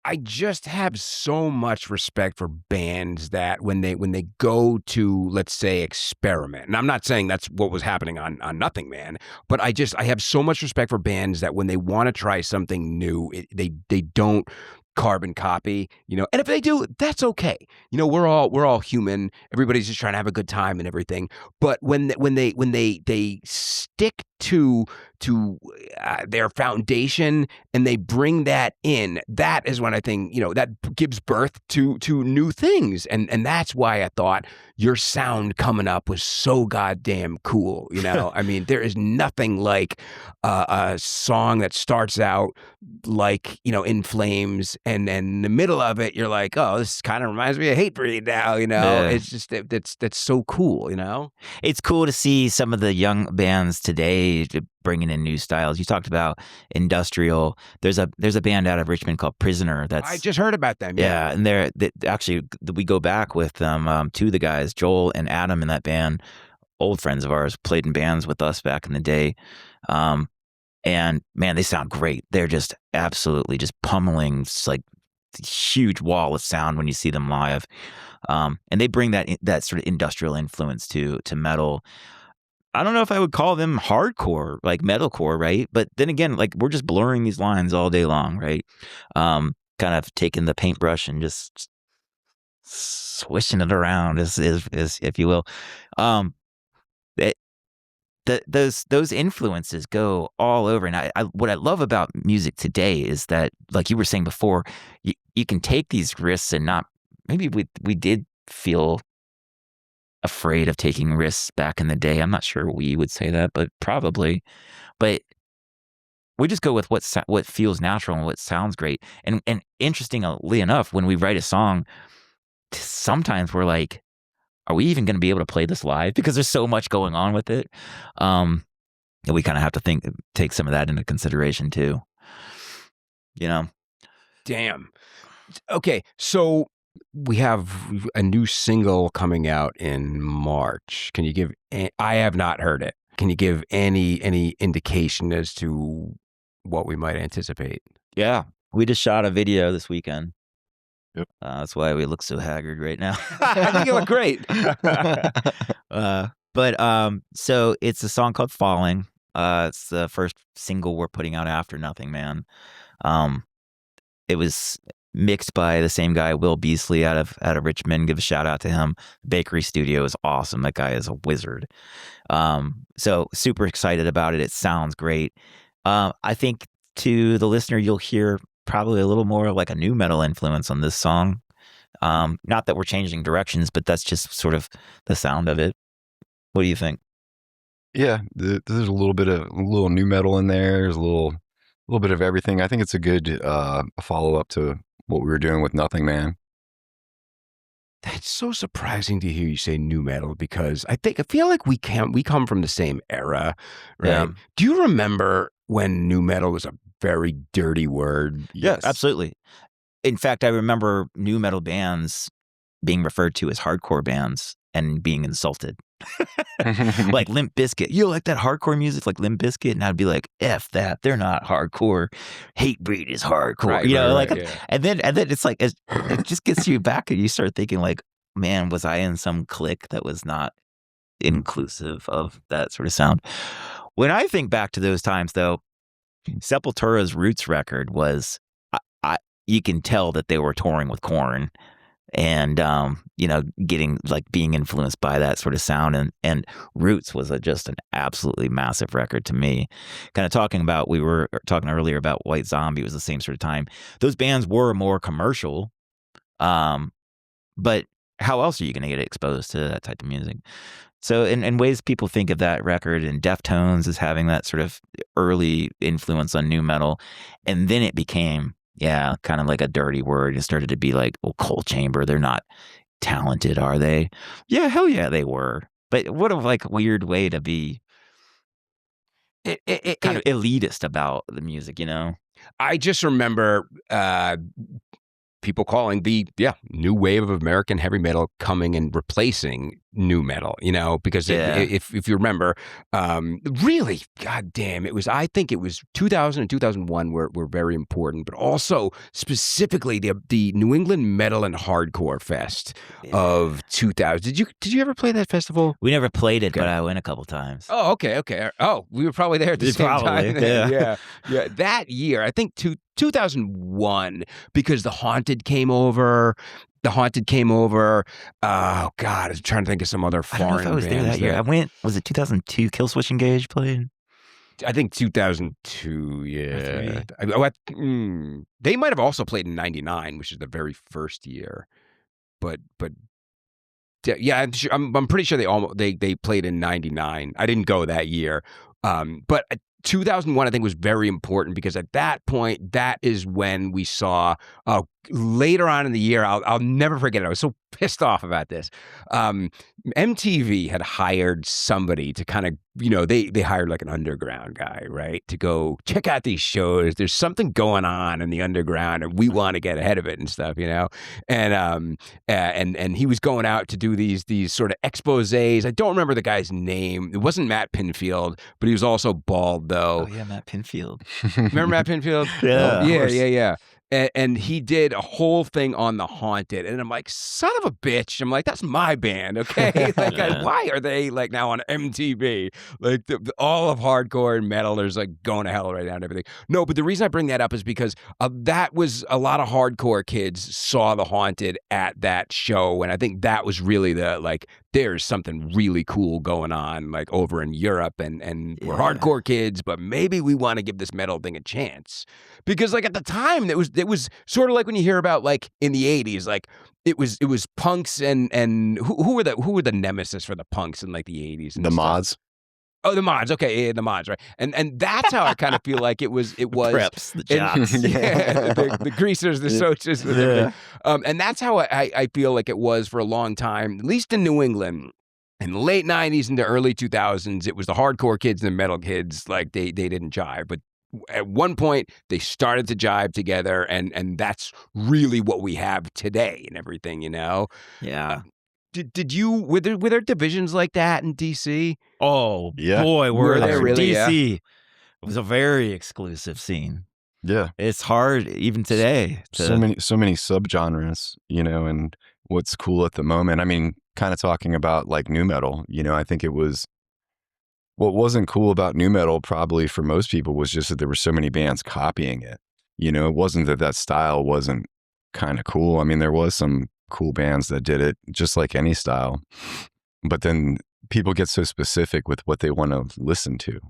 I just have so much respect for bands that when they go to, let's say, experiment. And I'm not saying that's what was happening on Nothing Man, but I have so much respect for bands that when they want to try something new, they don't carbon copy, and if they do, that's okay. We're all human. Everybody's just trying to have a good time and everything. But when they stick to their foundation and they bring that in, that is when I think that gives birth to new things, and that's why I thought your sound coming up was so goddamn cool. I mean, there is nothing like a song that starts out like In Flames, and then in the middle of it you're like, oh, this kind of reminds me of Hatebreed now. Yeah. It's just that's so cool. It's cool to see some of the young bands today bringing in new styles. You talked about industrial. There's a band out of Richmond called Prisoner. I just heard about them. Yeah, and actually we go back with them. Two of the guys, Joel and Adam, in that band, old friends of ours, played in bands with us back in the day. And man, they sound great. They're just absolutely just pummeling, like huge wall of sound when you see them live. And they bring that sort of industrial influence to metal. I don't know if I would call them hardcore, like metalcore, right? But then again, like, we're just blurring these lines all day long, right? Kind of taking the paintbrush and just swishing it around, is if you will. Those influences go all over, and what I love about music today is that, like you were saying before, you can take these risks and not. Maybe we did feel afraid of taking risks back in the day. I'm not sure we would say that, but probably. But we just go with what feels natural and what sounds great. And interestingly enough, when we write a song, sometimes we're like, are we even going to be able to play this live? Because there's so much going on with it. And we kind of have to take some of that into consideration too. Damn. Okay, so we have a new single coming out in March. Can you give? I have not heard it. Can you give any indication as to what we might anticipate? Yeah, we just shot a video this weekend. Yep. That's why we look so haggard right now. I think you look great. So it's a song called Falling. It's the first single we're putting out after Nothing Man. It was mixed by the same guy, Will Beasley, out of Richmond. Give a shout out to him. Bakery Studio is awesome. That guy is a wizard. So super excited about it. It sounds great. I think to the listener, you'll hear probably a little more like a new metal influence on this song. Not that we're changing directions, but that's just sort of the sound of it. What do you think? Yeah, there's a little new metal in there. There's a little bit of everything. I think it's a good follow up to what we were doing with Nothing Man. That's so surprising to hear you say new metal, because I feel like we come from the same era, right? Yeah. Do you remember when new metal was a very dirty word? Yes, absolutely. In fact, I remember new metal bands being referred to as hardcore bands and being insulted. Like Limp Bizkit. You like that hardcore music like Limp Bizkit? And I'd be like, F that. They're not hardcore. Hatebreed is hardcore. Yeah. And then it's like, it just gets you back, and you start thinking like, man, was I in some clique that was not inclusive of that sort of sound? When I think back to those times, though, Sepultura's Roots record was, you can tell that they were touring with Korn. and getting being influenced by that sort of sound, and Roots was just an absolutely massive record to me. Kind of we were talking earlier about White Zombie was the same sort of time. Those bands were more commercial, but how else are you going to get exposed to that type of music? So in ways people think of that record and Deftones as having that sort of early influence on nu metal, and then it became kind of like a dirty word. It started to be like, well, Coal Chamber, they're not talented, are they? Yeah, hell yeah, they were. But what a weird way to be kind of elitist about the music, I just remember people calling the new wave of American heavy metal coming and replacing nu metal, because if you remember, really, goddamn, I think it was 2000 and 2001 were very important, but also specifically the New England Metal and Hardcore Fest of 2000. Did you ever play that festival? We never played it, but I went a couple times. Oh, okay. Oh, we were probably there at the same time. Yeah. That year, I think 2001, because The Haunted came over. Oh God, I was trying to think of some other foreign bands. I don't know if I was there that year. I went. Was it 2002? Killswitch Engage played. I think 2002. Yeah. They might have also played in '99, which is the very first year. But yeah, I'm pretty sure they played in '99. I didn't go that year, but 2001 I think was very important, because at that point, that is when we saw later on in the year, I'll never forget it. I was so pissed off about this. MTV had hired somebody to kind of, they hired like an underground guy, right? To go check out these shows. There's something going on in the underground and we want to get ahead of it and stuff, and he was going out to do these sort of exposés. I don't remember the guy's name. It wasn't Matt Pinfield, but he was also bald though. Oh yeah, Matt Pinfield. Remember Matt Pinfield? Yeah. And he did a whole thing on The Haunted, and I'm like, son of a bitch. I'm like, that's my band, okay? Why are they now on MTV? All of hardcore and metal, there's going to hell right now and everything. No, but the reason I bring that up is because that was a lot of hardcore kids saw The Haunted at that show, and I think that was really there's something really cool going on over in Europe, and we're hardcore kids, but maybe we want to give this metal thing a chance. Because at the time it was sort of like when you hear about in the 80s, it was punks and who were the nemesis for the punks in the 80s and the Mods. Oh, the Mods. Okay, yeah, the Mods, right? And that's how I kind of feel like it was. The preps, the jocks, the greasers, the soches, and everything. And that's how I feel like it was for a long time, at least in New England. In the late 90s into early 2000s, it was the hardcore kids and the metal kids. They didn't jive, but at one point they started to jive together, and that's really what we have today and everything, Yeah. Were there divisions like that in DC? Oh yeah. Boy, were there really? DC was a very exclusive scene. Yeah, it's hard even today. So many subgenres, and what's cool at the moment. I mean, kind of talking about nu metal. I think it was. What wasn't cool about nu metal probably for most people was just that there were so many bands copying it. It wasn't that style wasn't kind of cool. I mean, there was some cool bands that did it just like any style. But then people get so specific with what they want to listen to.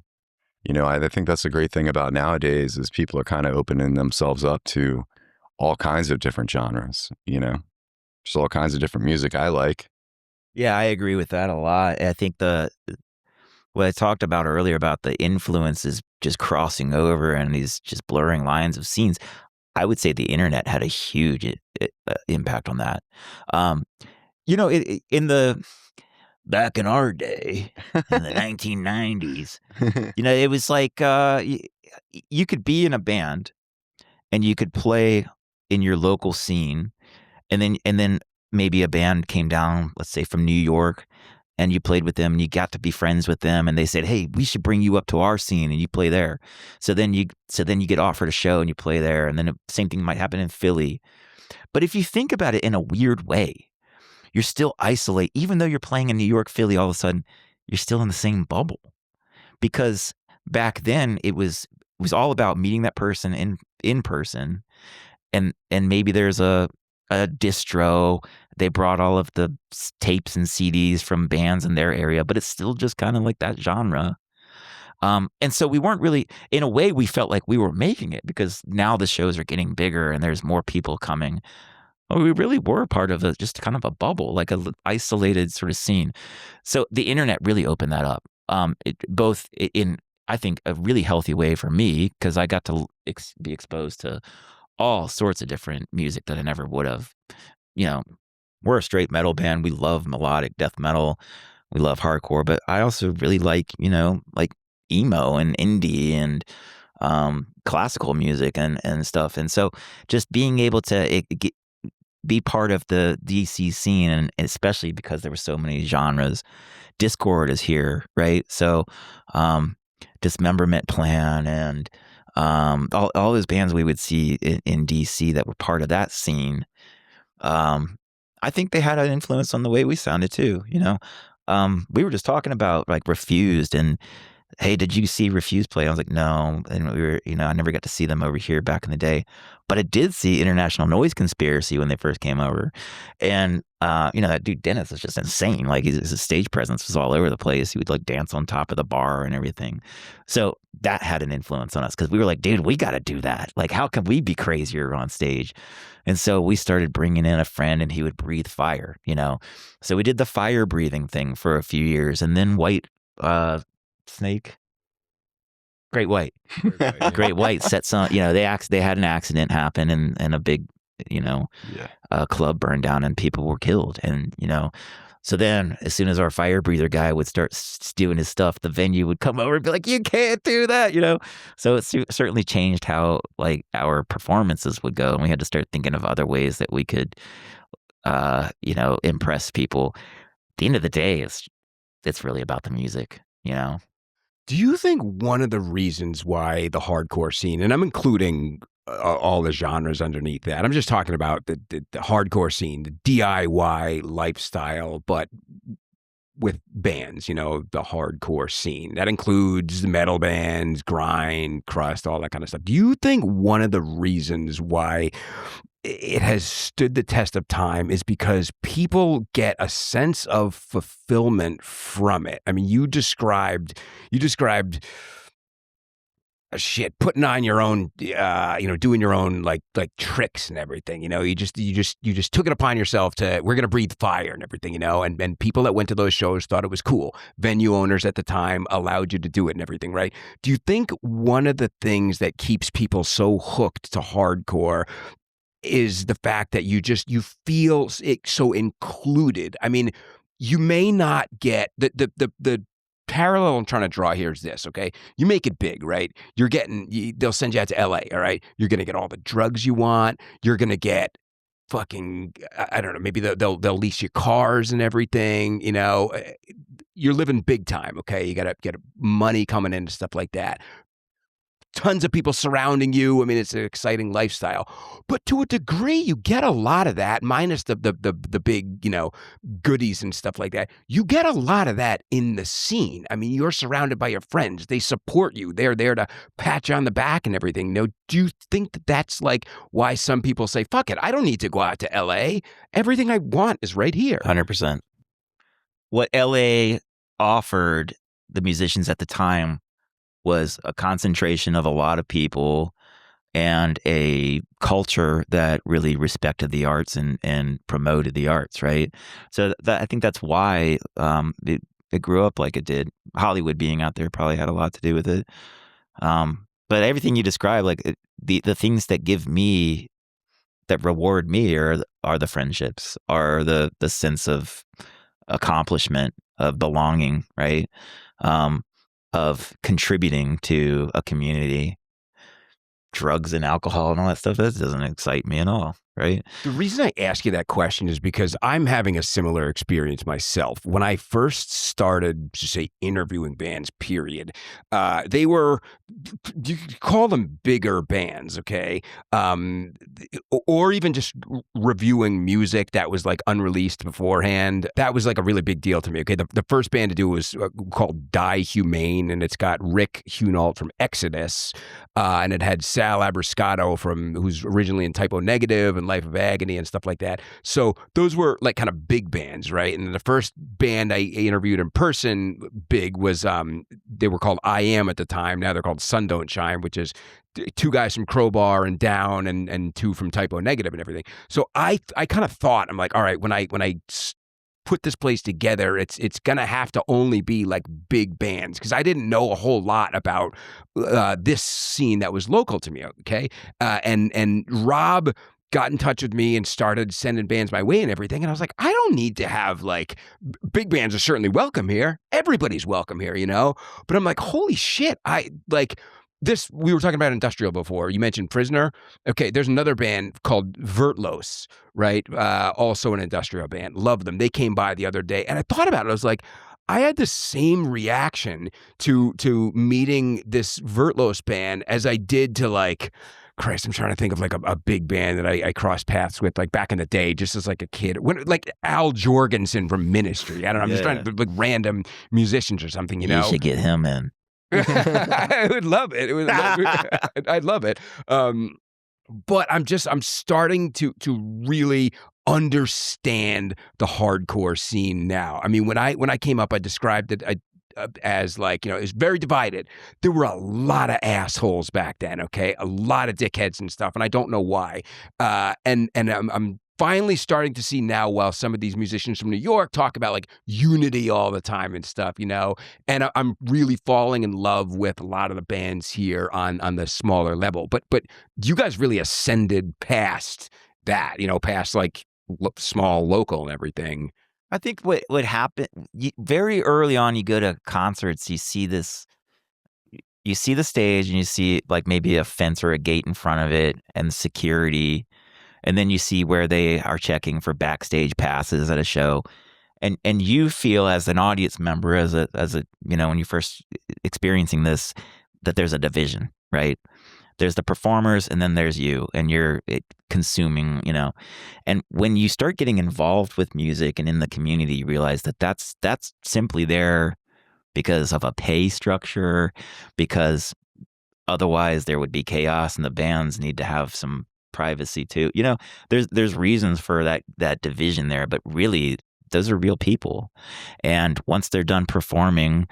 I think that's a great thing about nowadays is people are kind of opening themselves up to all kinds of different genres, Just all kinds of different music I like. Yeah, I agree with that a lot. I think what I talked about earlier about the influences just crossing over and these just blurring lines of scenes, I would say the internet had a huge impact on that. Back in our day, in the 1990s, it was you could be in a band and you could play in your local scene, and then maybe a band came down, let's say from New York, and you played with them and you got to be friends with them, and they said, hey, we should bring you up to our scene and you play there. So then you get offered a show and you play there, and then the same thing might happen in Philly. But if you think about it in a weird way, you're still isolated. Even though you're playing in New York, Philly, all of a sudden you're still in the same bubble. Because back then it was all about meeting that person in person, and maybe there's a a distro. They brought all of the tapes and CDs from bands in their area, but it's still just kind of like that genre. And so we weren't really, in a way, we felt like we were making it because now the shows are getting bigger and there's more people coming. Well, we really were part of just kind of a bubble, like a isolated sort of scene. So the internet really opened that up, both in, I think, a really healthy way for me because I got to be exposed to all sorts of different music that I never would have. You know, we're a straight metal band. We love melodic death metal. We love hardcore, but I also really like, like emo and indie and classical music and stuff. And so just being able to be part of the DC scene, and especially because there were so many genres, Discord is here, right? So Dismemberment Plan and all those bands we would see in DC that were part of that scene. I think they had an influence on the way we sounded too, we were just talking about like Refused and, hey, did you see Refused play? I was like, no. And we were, I never got to see them over here back in the day, but I did see International Noise Conspiracy when they first came over. And, that dude Dennis is just insane. Like his stage presence was all over the place. He would like dance on top of the bar and everything. So that had an influence on us because we were like, dude, we got to do that. Like, how can we be crazier on stage? And so we started bringing in a friend and he would breathe fire, So we did the fire breathing thing for a few years. And then Great White set some, they had an accident happen and a big, club burned down and people were killed. And, so then as soon as our fire breather guy would start doing his stuff, the venue would come over and be like, you can't do that, So it certainly changed how like our performances would go. And we had to start thinking of other ways that we could, impress people. At the end of the day, it's really about the music, Do you think one of the reasons why the hardcore scene, and I'm including all the genres underneath that, I'm just talking about the hardcore scene, the DIY lifestyle, but with bands, the hardcore scene. That includes the metal bands, grind, crust, all that kind of stuff. Do you think one of the reasons why it has stood the test of time is because people get a sense of fulfillment from it? I mean, you described putting on your own, doing your own like tricks and everything, you just took it upon yourself we're going to breathe fire and everything, and people that went to those shows thought it was cool. Venue owners at the time allowed you to do it and everything, right? Do you think one of the things that keeps people so hooked to hardcore is the fact that you feel it so included? I mean, you may not get the parallel I'm trying to draw here is this, okay? You make it big, right? They'll send you out to LA, all right? You're going to get all the drugs you want. You're going to get fucking, I don't know, maybe they'll lease you cars and everything, You're living big time, okay? You got to get money coming in and stuff like that. Tons of people surrounding you. I mean, it's an exciting lifestyle. But to a degree, you get a lot of that, minus the big, goodies and stuff like that. You get a lot of that in the scene. I mean, you're surrounded by your friends. They support you. They're there to pat you on the back and everything. Do you think that that's like why some people say, fuck it, I don't need to go out to LA. Everything I want is right here. 100%. What LA offered the musicians at the time was a concentration of a lot of people and a culture that really respected the arts and promoted the arts, right? So I think that's why it grew up like it did. Hollywood being out there probably had a lot to do with it. But everything you described, like the things that reward me are the friendships, are the sense of accomplishment, of belonging, right? Of contributing to a community. Drugs and alcohol and all that stuff, that doesn't excite me at all, right? The reason I ask you that question is because I'm having a similar experience myself. When I first started, to say, interviewing bands, period, they were, you could call them bigger bands, okay? Or even just reviewing music that was like unreleased beforehand. That was like a really big deal to me, okay? The first band to do was called Die Humane, and it's got Rick Hunault from Exodus, and it had Sal Abrascato who's originally in Typo Negative, and Life of Agony and stuff like that. So those were like kind of big bands, right? And the first band I interviewed in person big was they were called I Am at the time. Now they're called Sun Don't Shine, which is two guys from Crowbar and Down and two from Typo Negative and everything. So I kind of thought, I'm like, all right, when I put this place together, it's gonna have to only be like big bands, because I didn't know a whole lot about this scene that was local to me. Okay, and Rob got in touch with me and started sending bands my way and everything, and I was like, I don't need to have like big bands are certainly welcome here. Everybody's welcome here, you know. But I'm like, holy shit, I like. This, we were talking about industrial before. You mentioned Prisoner. Okay, there's another band called Vertlos, right? Also an industrial band. Love them. They came by the other day, and I thought about it. I was like, I had the same reaction to meeting this Vertlos band as I did to like, Christ, I'm trying to think of like a big band that I crossed paths with like back in the day, just as like a kid. Like Al Jorgensen from Ministry. I don't know. I'm just trying to like random musicians or something, you know? You should get him in. I would love it. I'd love it. But I'm starting to really understand the hardcore scene now. I mean, when I came up, I described it as like, you know, it's very divided. There were a lot of assholes back then. Okay, a lot of dickheads and stuff, and I don't know why. And I'm finally starting to see now, while some of these musicians from New York talk about like unity all the time and stuff, you know, and I'm really falling in love with a lot of the bands here on the smaller level. But you guys really ascended past that, you know, past like small local and everything. I think what happened very early on, you go to concerts, you see the stage and you see like maybe a fence or a gate in front of it and security. And then you see where they are checking for backstage passes at a show. And you feel as an audience member, as a you know, when you're first experiencing this, that there's a division, right? There's the performers and then there's you, and you're consuming, you know. And when you start getting involved with music and in the community, you realize that that's simply there because of a pay structure, because otherwise there would be chaos and the bands need to have some privacy too. You know, there's reasons for that division there, but really those are real people. And once they're done performing,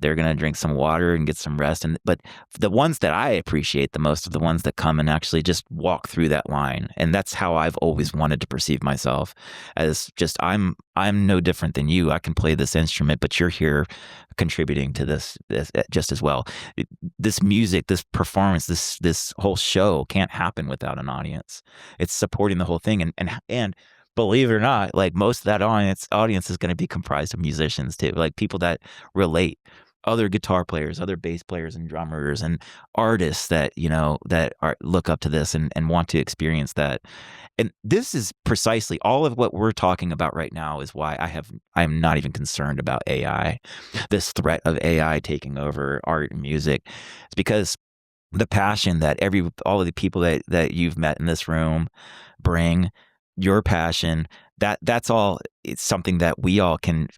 they're going to drink some water and get some rest. But the ones that I appreciate the most are the ones that come and actually just walk through that line. And that's how I've always wanted to perceive myself, as just I'm no different than you. I can play this instrument, but you're here contributing to this just as well. This music, this performance, this whole show can't happen without an audience. It's supporting the whole thing. And believe it or not, like most of that audience is going to be comprised of musicians too, like people that relate, other guitar players, other bass players and drummers and artists that, you know, that look up to this and want to experience that. And this is precisely all of what we're talking about right now is why I'm not even concerned about AI, this threat of AI taking over art and music. It's because the passion that all of the people that you've met in this room bring, your passion, that's all. It's something that we all can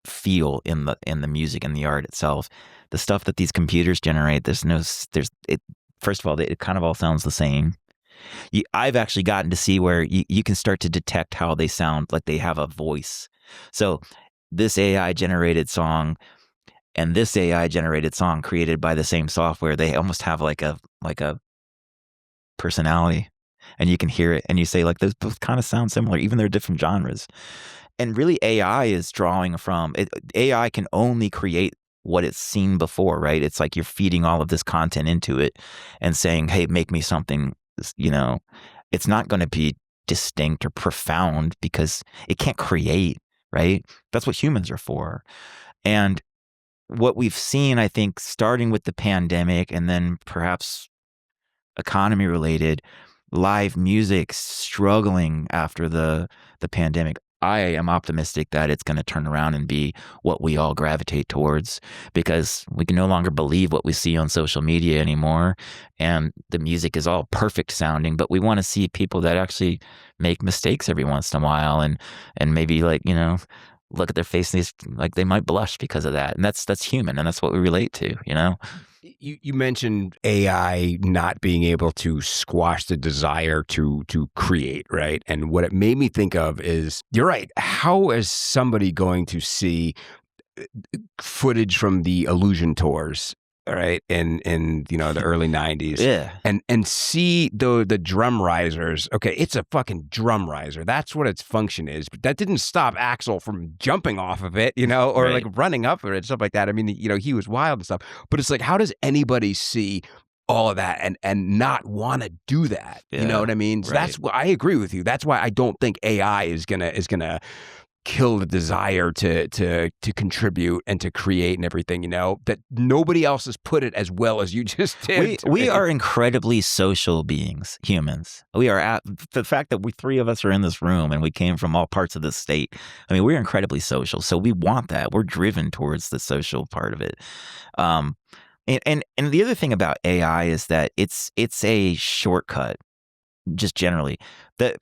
feel in the music and the art itself. The stuff that these computers generate, first of all, it kind of all sounds the same. I've actually gotten to see where you can start to detect how they sound like they have a voice. So this AI generated song and this AI generated song created by the same software, they almost have like a personality. And you can hear it and you say like those both kind of sound similar, even they're different genres. And really AI is drawing from it. AI can only create what it's seen before, right? It's like you're feeding all of this content into it and saying, hey, make me something, you know. It's not going to be distinct or profound because it can't create, right? That's what humans are for. And what we've seen, I think, starting with the pandemic and then perhaps economy related, live music struggling after the pandemic, I am optimistic that it's going to turn around and be what we all gravitate towards, because we can no longer believe what we see on social media anymore. And the music is all perfect sounding, but we want to see people that actually make mistakes every once in a while and maybe like, you know, look at their face and like they might blush because of that. And that's human, and that's what we relate to, you know? You mentioned AI not being able to squash the desire to create, right? And what it made me think of is, you're right. How is somebody going to see footage from the Illusion tours, right, in the early 90s, Yeah. and see the drum risers? Okay, it's a fucking drum riser. That's what its function is. But that didn't stop Axl from jumping off of it, or Right. like running up it and stuff like that. I mean, he was wild and stuff. But it's like, how does anybody see all of that and not want to do that? You know Yeah, what I mean? So right. that's why I agree with you. That's why I don't think AI is gonna kill the desire to contribute and to create and everything, that nobody else has put it as well as you just did. We are incredibly social beings, humans. We are the fact that we three of us are in this room and we came from all parts of the state. I mean, we're incredibly social. So we want that. We're driven towards the social part of it. And the other thing about AI is that it's a shortcut. Just generally, that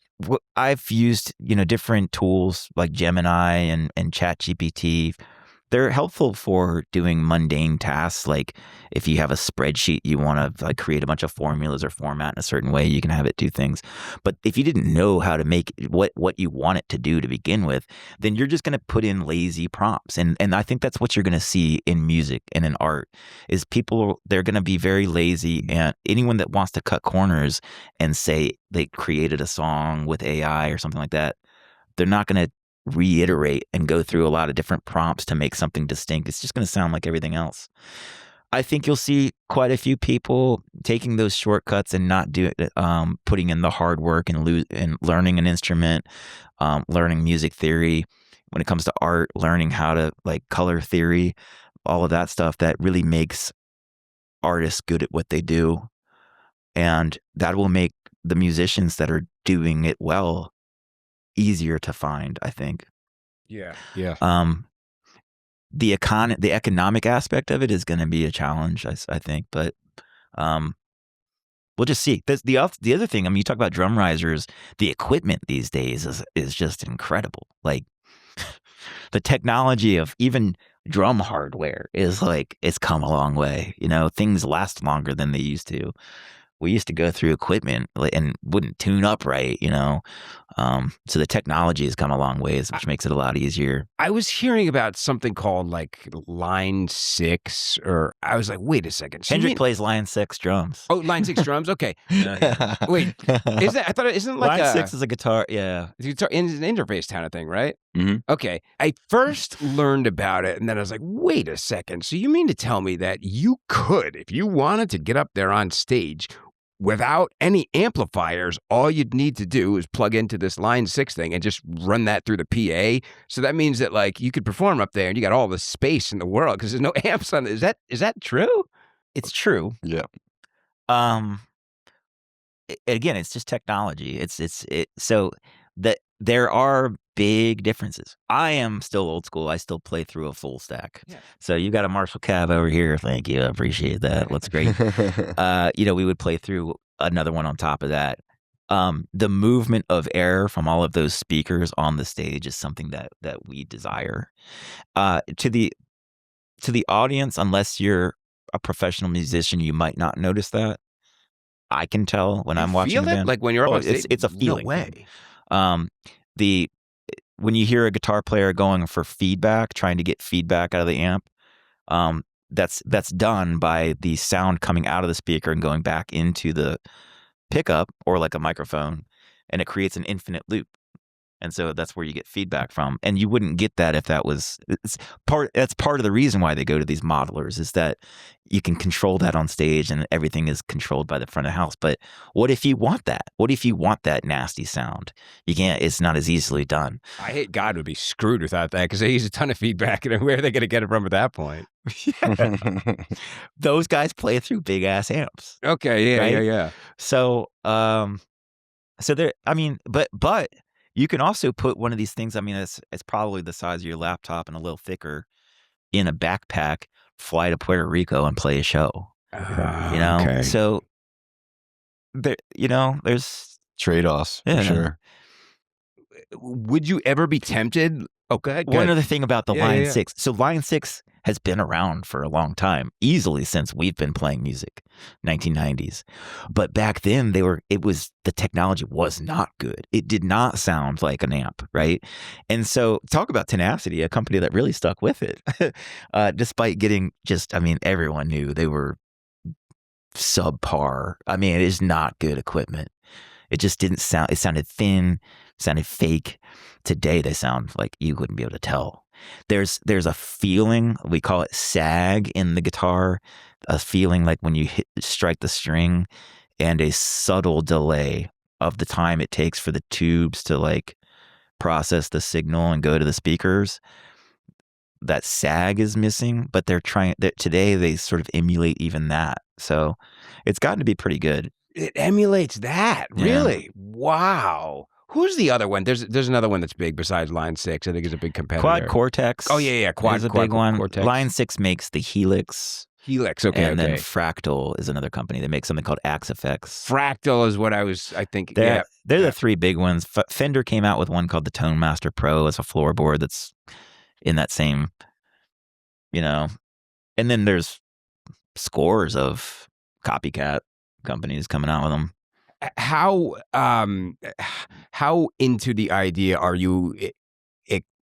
I've used, different tools like Gemini and ChatGPT. They're helpful for doing mundane tasks. Like if you have a spreadsheet, you want to like create a bunch of formulas or format in a certain way, you can have it do things. But if you didn't know how to make what you want it to do to begin with, then you're just going to put in lazy prompts. And I think that's what you're going to see in music and in art is they're going to be very lazy. And anyone that wants to cut corners and say they created a song with AI or something like that, they're not going to reiterate and go through a lot of different prompts to make something distinct. It's just going to sound like everything else. I think you'll see quite a few people taking those shortcuts and not putting in the hard work and learning an instrument, learning music theory. When it comes to art, learning how to like color theory, all of that stuff that really makes artists good at what they do. And that will make the musicians that are doing it well easier to find, I think. Yeah. The economic aspect of it is going to be a challenge, I think, but we'll just see. The other thing, I mean, you talk about drum risers, the equipment these days is just incredible. Like the technology of even drum hardware is like, it's come a long way. Things last longer than they used to. We used to go through equipment and wouldn't tune up right, so the technology has come a long ways, which makes it a lot easier. I was hearing about something called like Line 6, or I was like, wait a second. So HENDRIK plays Line 6 drums. Oh, Line 6 drums? Okay. Wait, isn't like Line 6 is a guitar, yeah. It's an interface kind of thing, right? Mm-hmm. Okay. I first learned about it, and then I was like, wait a second. So you mean to tell me that you could, if you wanted to get up there on stage without any amplifiers, all you'd need to do is plug into this Line 6 thing and just run that through the PA? So that means that like you could perform up there and you got all the space in the world because there's no amps on it. Is that true? It's true. Yeah. Again, it's just technology. So that there are big differences. I am still old school. I still play through a full stack. Yeah. So you got a Marshall cab over here. Thank you. I appreciate that. That's great. We would play through another one on top of that. The movement of air from all of those speakers on the stage is something that we desire. To the audience, unless you're a professional musician, you might not notice that. I can tell when I'm watching the band. Like when you're up on stage? It's a feeling. No way. When you hear a guitar player going for feedback, trying to get feedback out of the amp, that's done by the sound coming out of the speaker and going back into the pickup or like a microphone, and it creates an infinite loop. And so that's where you get feedback from. And you wouldn't get that if that's part of the reason why they go to these modelers, is that you can control that on stage and everything is controlled by the front of the house. But what if you want that? What if you want that nasty sound? You can't, it's not as easily done. I hate God would be screwed without that, because they use a ton of feedback, and where are they going to get it from at that point? Those guys play through big ass amps. Okay. Yeah. Right? Yeah. So, there, I mean, but you can also put one of these things, I mean, it's probably the size of your laptop and a little thicker, in a backpack, fly to Puerto Rico and play a show. Okay. So there, there's trade-offs, yeah. for sure. would you ever be tempted? Oh, go ahead. One other thing about the Yeah, Line yeah. 6. So Line 6 has been around for a long time, easily since we've been playing music, 1990s. But back then the technology was not good. It did not sound like an amp, right? And so talk about tenacity, a company that really stuck with it, despite getting everyone knew they were subpar. I mean, it is not good equipment. It just didn't sound, it sounded thin, sounded fake. Today they sound like you wouldn't be able to tell. There's a feeling, we call it sag in the guitar, a feeling like when you strike the string, and a subtle delay of the time it takes for the tubes to like process the signal and go to the speakers. That sag is missing, but today they sort of emulate even that. So it's gotten to be pretty good. It emulates that, really? Yeah. Wow. Who's the other one? There's another one that's big besides Line 6. I think is a big competitor. Quad Cortex. Oh, yeah. Quad is a big one. Cortex. Line 6 makes the Helix. Okay. And then Fractal is another company that makes something called Axe Effects. Fractal is what I think. They're the three big ones. Fender came out with one called the Tone Master Pro as a floorboard that's in that same, and then there's scores of copycat companies coming out with them. How into the idea are you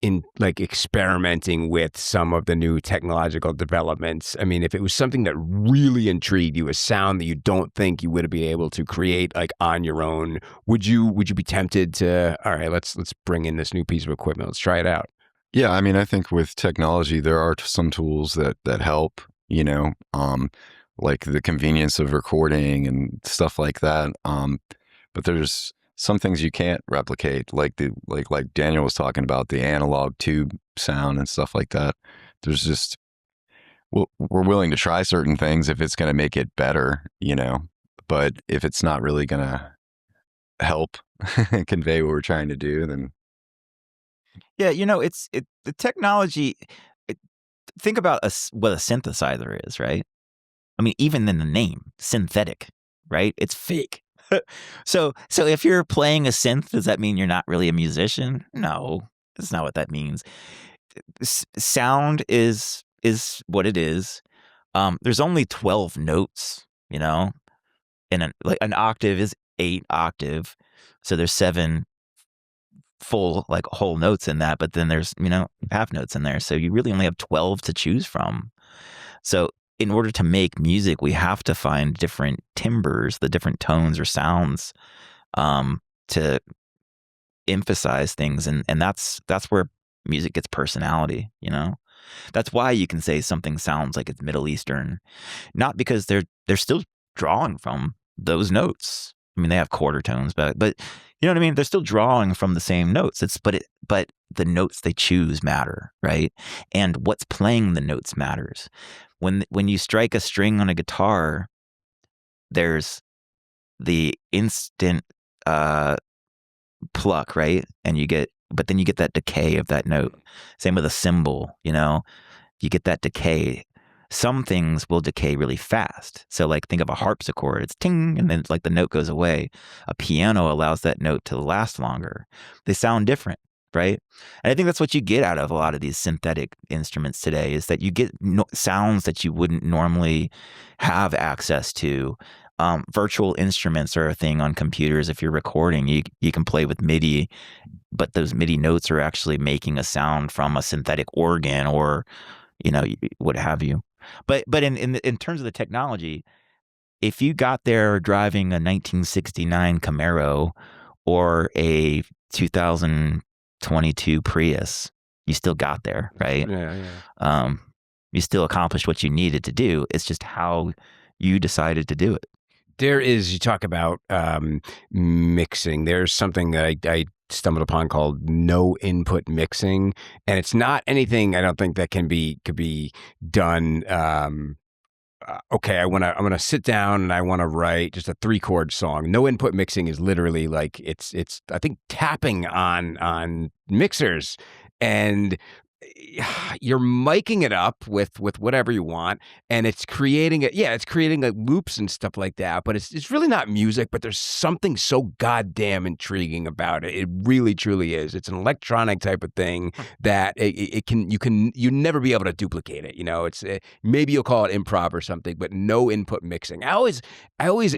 in like experimenting with some of the new technological developments? I mean, if it was something that really intrigued you, a sound that you don't think you would be able to create like on your own, would you be tempted to, all right, let's bring in this new piece of equipment, let's try it out? Yeah, I mean, I think with technology there are some tools that help, like the convenience of recording and stuff like that. But there's some things you can't replicate, like Daniel was talking about, the analog tube sound and stuff like that. There's just, we're willing to try certain things if it's going to make it better, but if it's not really going to help convey what we're trying to do, then. Yeah, the technology, think about what a synthesizer is, right? I mean, even in the name, synthetic, right? It's fake. So if you're playing a synth, does that mean you're not really a musician? No, that's not what that means. Sound is what it is. There's only 12 notes, and an octave is 8 octave. So there's 7 full, like whole notes in that, but then there's, half notes in there. So you really only have 12 to choose from. So in order to make music, we have to find different timbres, the different tones or sounds, to emphasize things, and that's where music gets personality. That's why you can say something sounds like it's Middle Eastern, not because they're still drawing from those notes. I mean, they have quarter tones, but you know what I mean. They're still drawing from the same notes. But the notes they choose matter, right? And what's playing the notes matters. When you strike a string on a guitar, there's the instant pluck, right? But then you get that decay of that note. Same with a cymbal, you get that decay. Some things will decay really fast. So like think of a harpsichord, it's ting, and then like the note goes away. A piano allows that note to last longer. They sound different, right? And I think that's what you get out of a lot of these synthetic instruments today, is that you get sounds that you wouldn't normally have access to. Virtual instruments are a thing on computers. If you're recording, you can play with MIDI, but those MIDI notes are actually making a sound from a synthetic organ or, what have you. But in terms of the technology, if you got there driving a 1969 Camaro or a 2022 Prius, you still got there, right? Yeah. You still accomplished what you needed to do. It's just how you decided to do it. You talk about mixing. There's something that I stumbled upon called no input mixing, and it's not anything I don't think that could be done. Okay, I'm gonna sit down and I want to write just a 3-chord song. No input mixing is literally like it's I think tapping on mixers. And you're miking it up with whatever you want, and it's creating it. Yeah, it's creating like loops and stuff like that. But it's really not music. But there's something so goddamn intriguing about it. It really truly is. It's an electronic type of thing that you never be able to duplicate it. You know, it's maybe you'll call it improv or something, but no input mixing. I always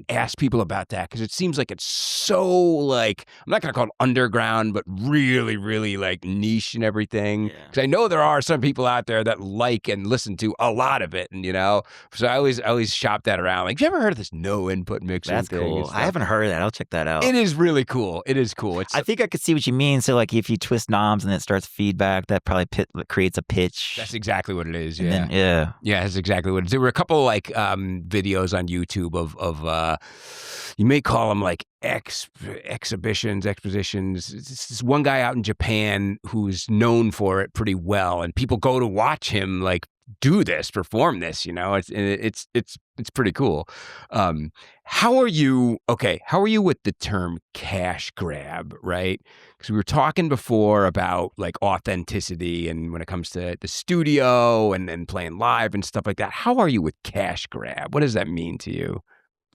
ask people about that because it seems like it's so like I'm not gonna call it underground, but really, really like niche and everything. Because I know there are some people out there that like and listen to a lot of it, and you know, so I always shop that around. Like, have you ever heard of this no input mixing That's thing? cool. I haven't heard of that. I'll check that out. It is really cool. It is cool. I think I could see what you mean. So, like, if you twist knobs and it starts feedback, that probably creates a pitch. That's exactly what it is. And Yeah, yeah, that's exactly what it is. There were a couple like videos on YouTube of you may call them like expositions. It's this one guy out in Japan who's known for it pretty well, and people go to watch him like perform this. You know, it's pretty cool. How are you with the term cash grab, right? Because we were talking before about like authenticity and when it comes to the studio and playing live and stuff like that. How are you with cash grab? What does that mean to you?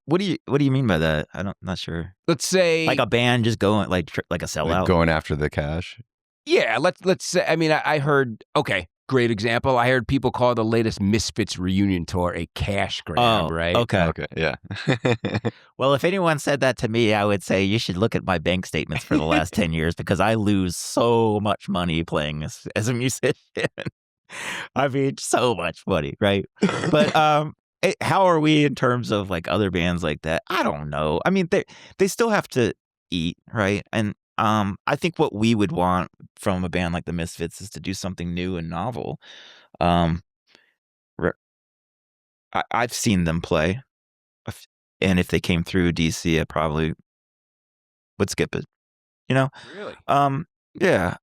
What do you mean by that? Not sure. Let's say like a band just going like a sellout, like going after the cash. Yeah, let's say. I mean, I heard. Okay, great example. I heard people call the latest Misfits reunion tour a cash grab. Right? Okay, yeah. Well, if anyone said that to me, I would say you should look at my bank statements for the last 10 years because I lose so much money playing as a musician. I mean, so much money, right? But how are we in terms of like other bands like that? I don't know. I mean, they still have to eat, right? And I think what we would want from a band like the Misfits is to do something new and novel. I've seen them play, and if they came through DC, I probably would skip it. You know? Really? Yeah.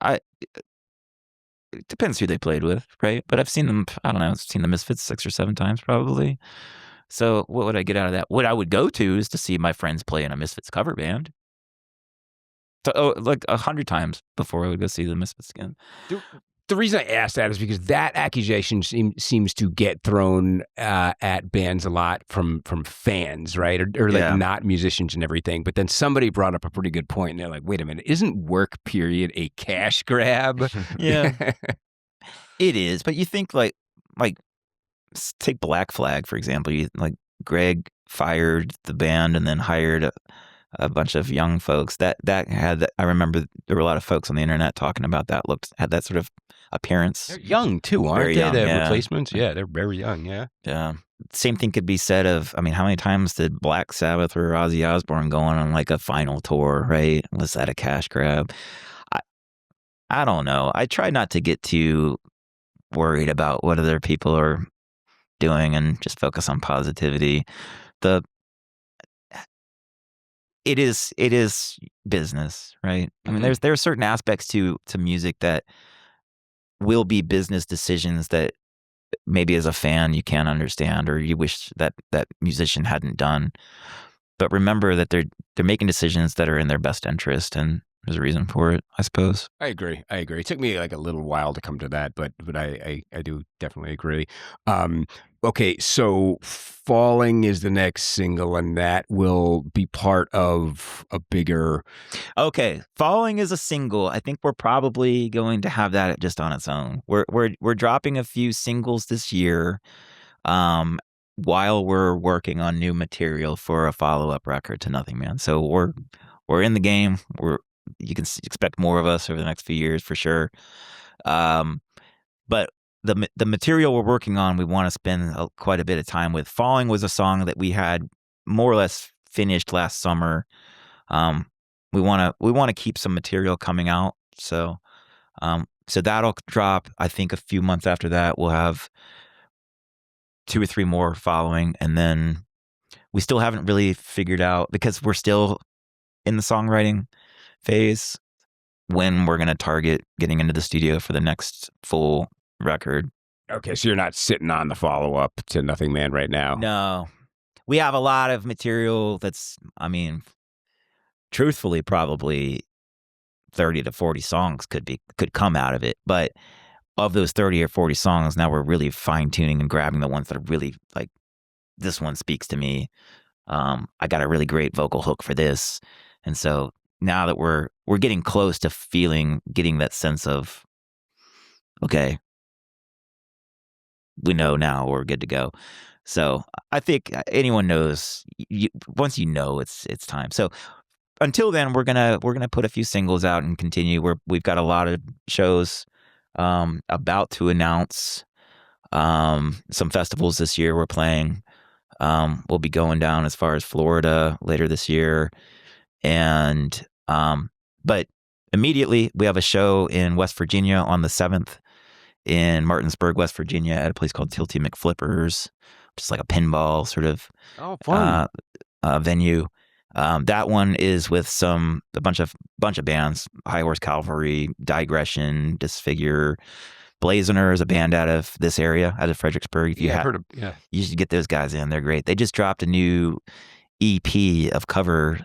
It depends who they played with, right? But I've seen them. I don't know. I've seen the Misfits 6 or 7 times probably. So what would I get out of that? What I would go to is to see my friends play in a Misfits cover band. So, like 100 times before I would go see the Misfits again. The reason I asked that is because that accusation seems to get thrown at bands a lot from fans, right? Or like not musicians and everything. But then somebody brought up a pretty good point, and they're like, "Wait a minute, isn't work period a cash grab?" Yeah, it is. But you think like take Black Flag for example. Like Greg fired the band and then hired a bunch of young folks that had. I remember there were a lot of folks on the internet talking about that. Had that sort of appearance. They're young too, aren't Very they? young, The yeah. replacements, yeah, they're very young. Yeah. Yeah. Same thing could be said of. I mean, how many times did Black Sabbath or Ozzy Osbourne go on like a final tour? Right? Was that a cash grab? I don't know. I try not to get too worried about what other people are doing and just focus on positivity. It is business, right? I mean, there are certain aspects to music that will be business decisions that maybe as a fan you can't understand or you wish that musician hadn't done. But remember that they're making decisions that are in their best interest, and there's a reason for it, I suppose. I agree. It took me like a little while to come to that, but I do definitely agree. Okay, so Falling is the next single, and that will be part of a bigger... Okay, Falling is a single. I think we're probably going to have that just on its own. We're dropping a few singles this year while we're working on new material for a follow-up record to Nothing Man. So we're in the game. You can expect more of us over the next few years for sure. But the material we're working on, we want to spend quite a bit of time with. Falling was a song that we had more or less finished last summer. We want to keep some material coming out. So that'll drop. I think a few months after that, we'll have 2 or 3 more following, and then we still haven't really figured out, because we're still in the songwriting phase, when we're going to target getting into the studio for the next full record. Okay, so you're not sitting on the follow-up to Nothing Man right now? No. We have a lot of material that's, I mean, truthfully, probably 30 to 40 songs could come out of it. But of those 30 or 40 songs, now we're really fine tuning and grabbing the ones that are really like, this one speaks to me. I got a really great vocal hook for this. And so now that we're getting close to getting that sense of, okay, we know now we're good to go. So I think anyone knows, once you know, it's time. So until then, we're gonna put a few singles out and continue. We've got a lot of shows about to announce. Some festivals this year we're playing. We'll be going down as far as Florida later this year, and but immediately we have a show in West Virginia on the 7th in Martinsburg, West Virginia, at a place called Tilty McFlippers, just like a pinball sort of fun venue. That one is with a bunch of bands: High Horse Cavalry, Digression, Disfigure, Blazener is a band out of this area, out of Fredericksburg. If you heard of, you should get those guys in. They're great. They just dropped a new EP of cover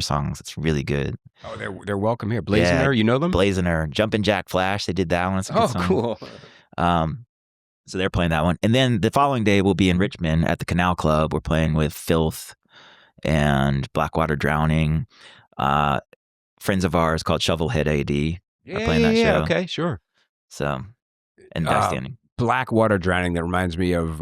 songs. It's really good. Oh, they're welcome here. Blazener, you know them? Blazener, Jumpin' Jack Flash. They did that one. It's a good song. Cool. So they're playing that one, and then the following day we'll be in Richmond at the Canal Club. We're playing with Filth and Blackwater Drowning. Friends of ours called Shovelhead AD are playing that show. Okay, sure. So, and Die Standing. Blackwater Drowning, that reminds me of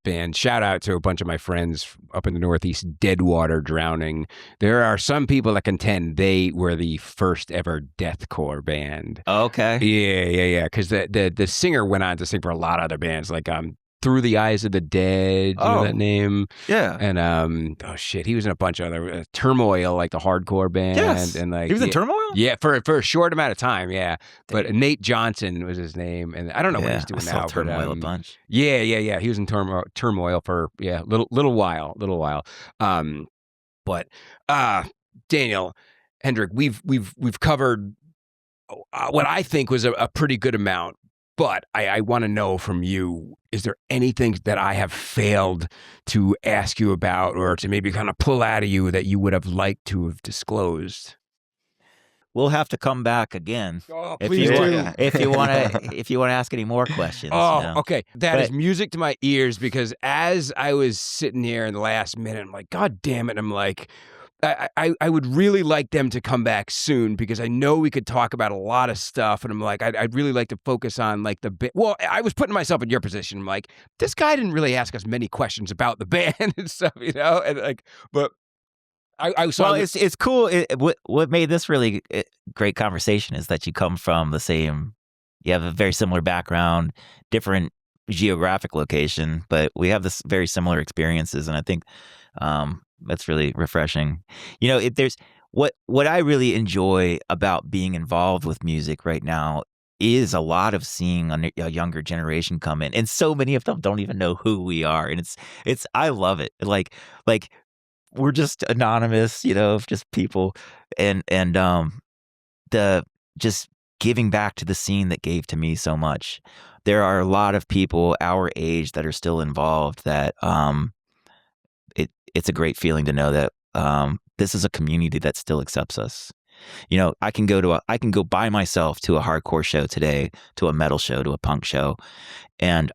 band. Shout out to a bunch of my friends up in the Northeast, Deadwater Drowning. There are some people that contend they were the first ever deathcore band. Okay. Yeah. Because the singer went on to sing for a lot of other bands, like Through the Eyes of the Dead. You know that name? Yeah. And he was in a bunch of other Turmoil, like the hardcore band. Yes. And like he was in Turmoil? Yeah, for a short amount of time, yeah. But Nate Johnson was his name, and I don't know what he's doing now. Turmoil a bunch. Yeah. He was in Turmoil for little while. But Daniel, Hendrik, we've covered what I think was a pretty good amount. But I want to know from you, is there anything that I have failed to ask you about, or to maybe kind of pull out of you that you would have liked to have disclosed? We'll have to come back again. Oh, please do. If you want to ask any more questions. Okay. That is music to my ears, because as I was sitting here in the last minute, I'm like, God damn it. I'm like, I would really like them to come back soon, because I know we could talk about a lot of stuff, and I'm like, I'd really like to focus on like well, I was putting myself in your position. I'm like, this guy didn't really ask us many questions about the band and stuff, and like, but I saw. Well, it's cool. What made this really great conversation is that you come from you have a very similar background, different geographic location, but we have this very similar experiences, and I think that's really refreshing. You know, there's what I really enjoy about being involved with music right now is a lot of seeing a younger generation come in, and so many of them don't even know who we are, and it's I love it. Like we're just anonymous, just people, and the just giving back to the scene that gave to me so much. There are a lot of people our age that are still involved that it's a great feeling to know that this is a community that still accepts us. I can go by myself to a hardcore show today, to a metal show, to a punk show, and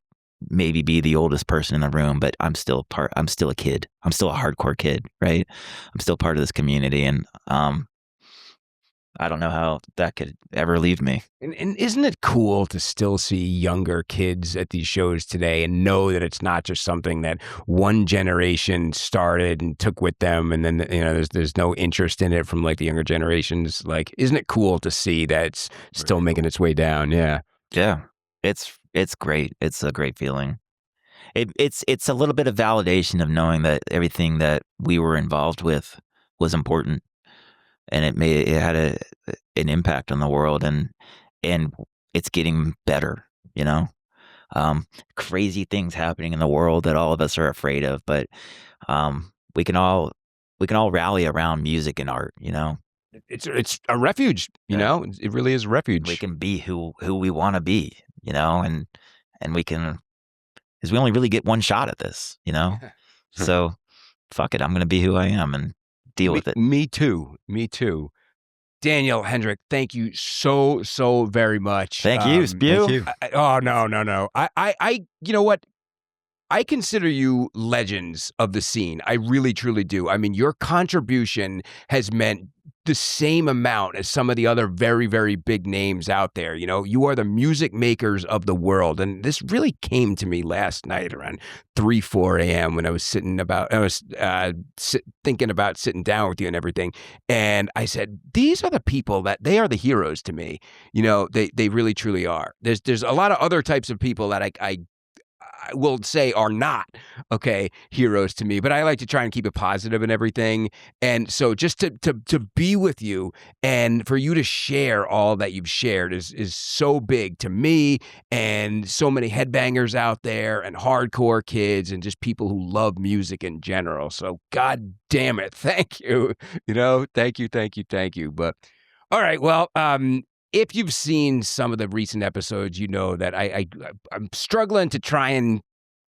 maybe be the oldest person in the room, but I'm still a kid. I'm still a hardcore kid, right? I'm still part of this community, and I don't know how that could ever leave me. And isn't it cool to still see younger kids at these shows today and know that it's not just something that one generation started and took with them, and then there's no interest in it from like the younger generations? Like, isn't it cool to see that it's still making its way down? Yeah. It's great. It's a great feeling. It's a little bit of validation of knowing that everything that we were involved with was important, and it had an impact on the world, and it's getting better. Crazy things happening in the world that all of us are afraid of, but we can all rally around music and art. It's a refuge. It really is a refuge. We can be who we want to be. And we can, because we only really get one shot at this, So fuck it, I'm going to be who I am and deal with it. Me too. Daniel, Hendrik, thank you so very much. Thank you, Spew. Thank you. Oh, no. You know what? I consider you legends of the scene. I really, truly do. I mean, your contribution has meant the same amount as some of the other very, very big names out there. You know, you are the music makers of the world. And this really came to me last night around 3, 4 a.m. when I was thinking about sitting down with you and everything. And I said, these are the people that they are the heroes to me. You know, they really, truly are. There's a lot of other types of people that I will say are not, heroes to me, but I like to try and keep it positive and everything. And so just to be with you and for you to share all that you've shared is so big to me and so many headbangers out there and hardcore kids and just people who love music in general. So God damn it. Thank you. Thank you. But all right. Well, if you've seen some of the recent episodes, you know that I'm struggling to try and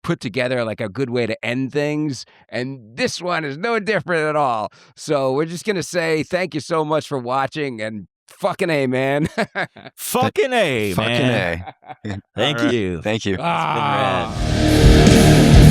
put together like a good way to end things, and this one is no different at all. So we're just gonna say thank you so much for watching, and fucking A, man. Fucking A, man. Fucking A. Thank you. Thank you. It's been rad.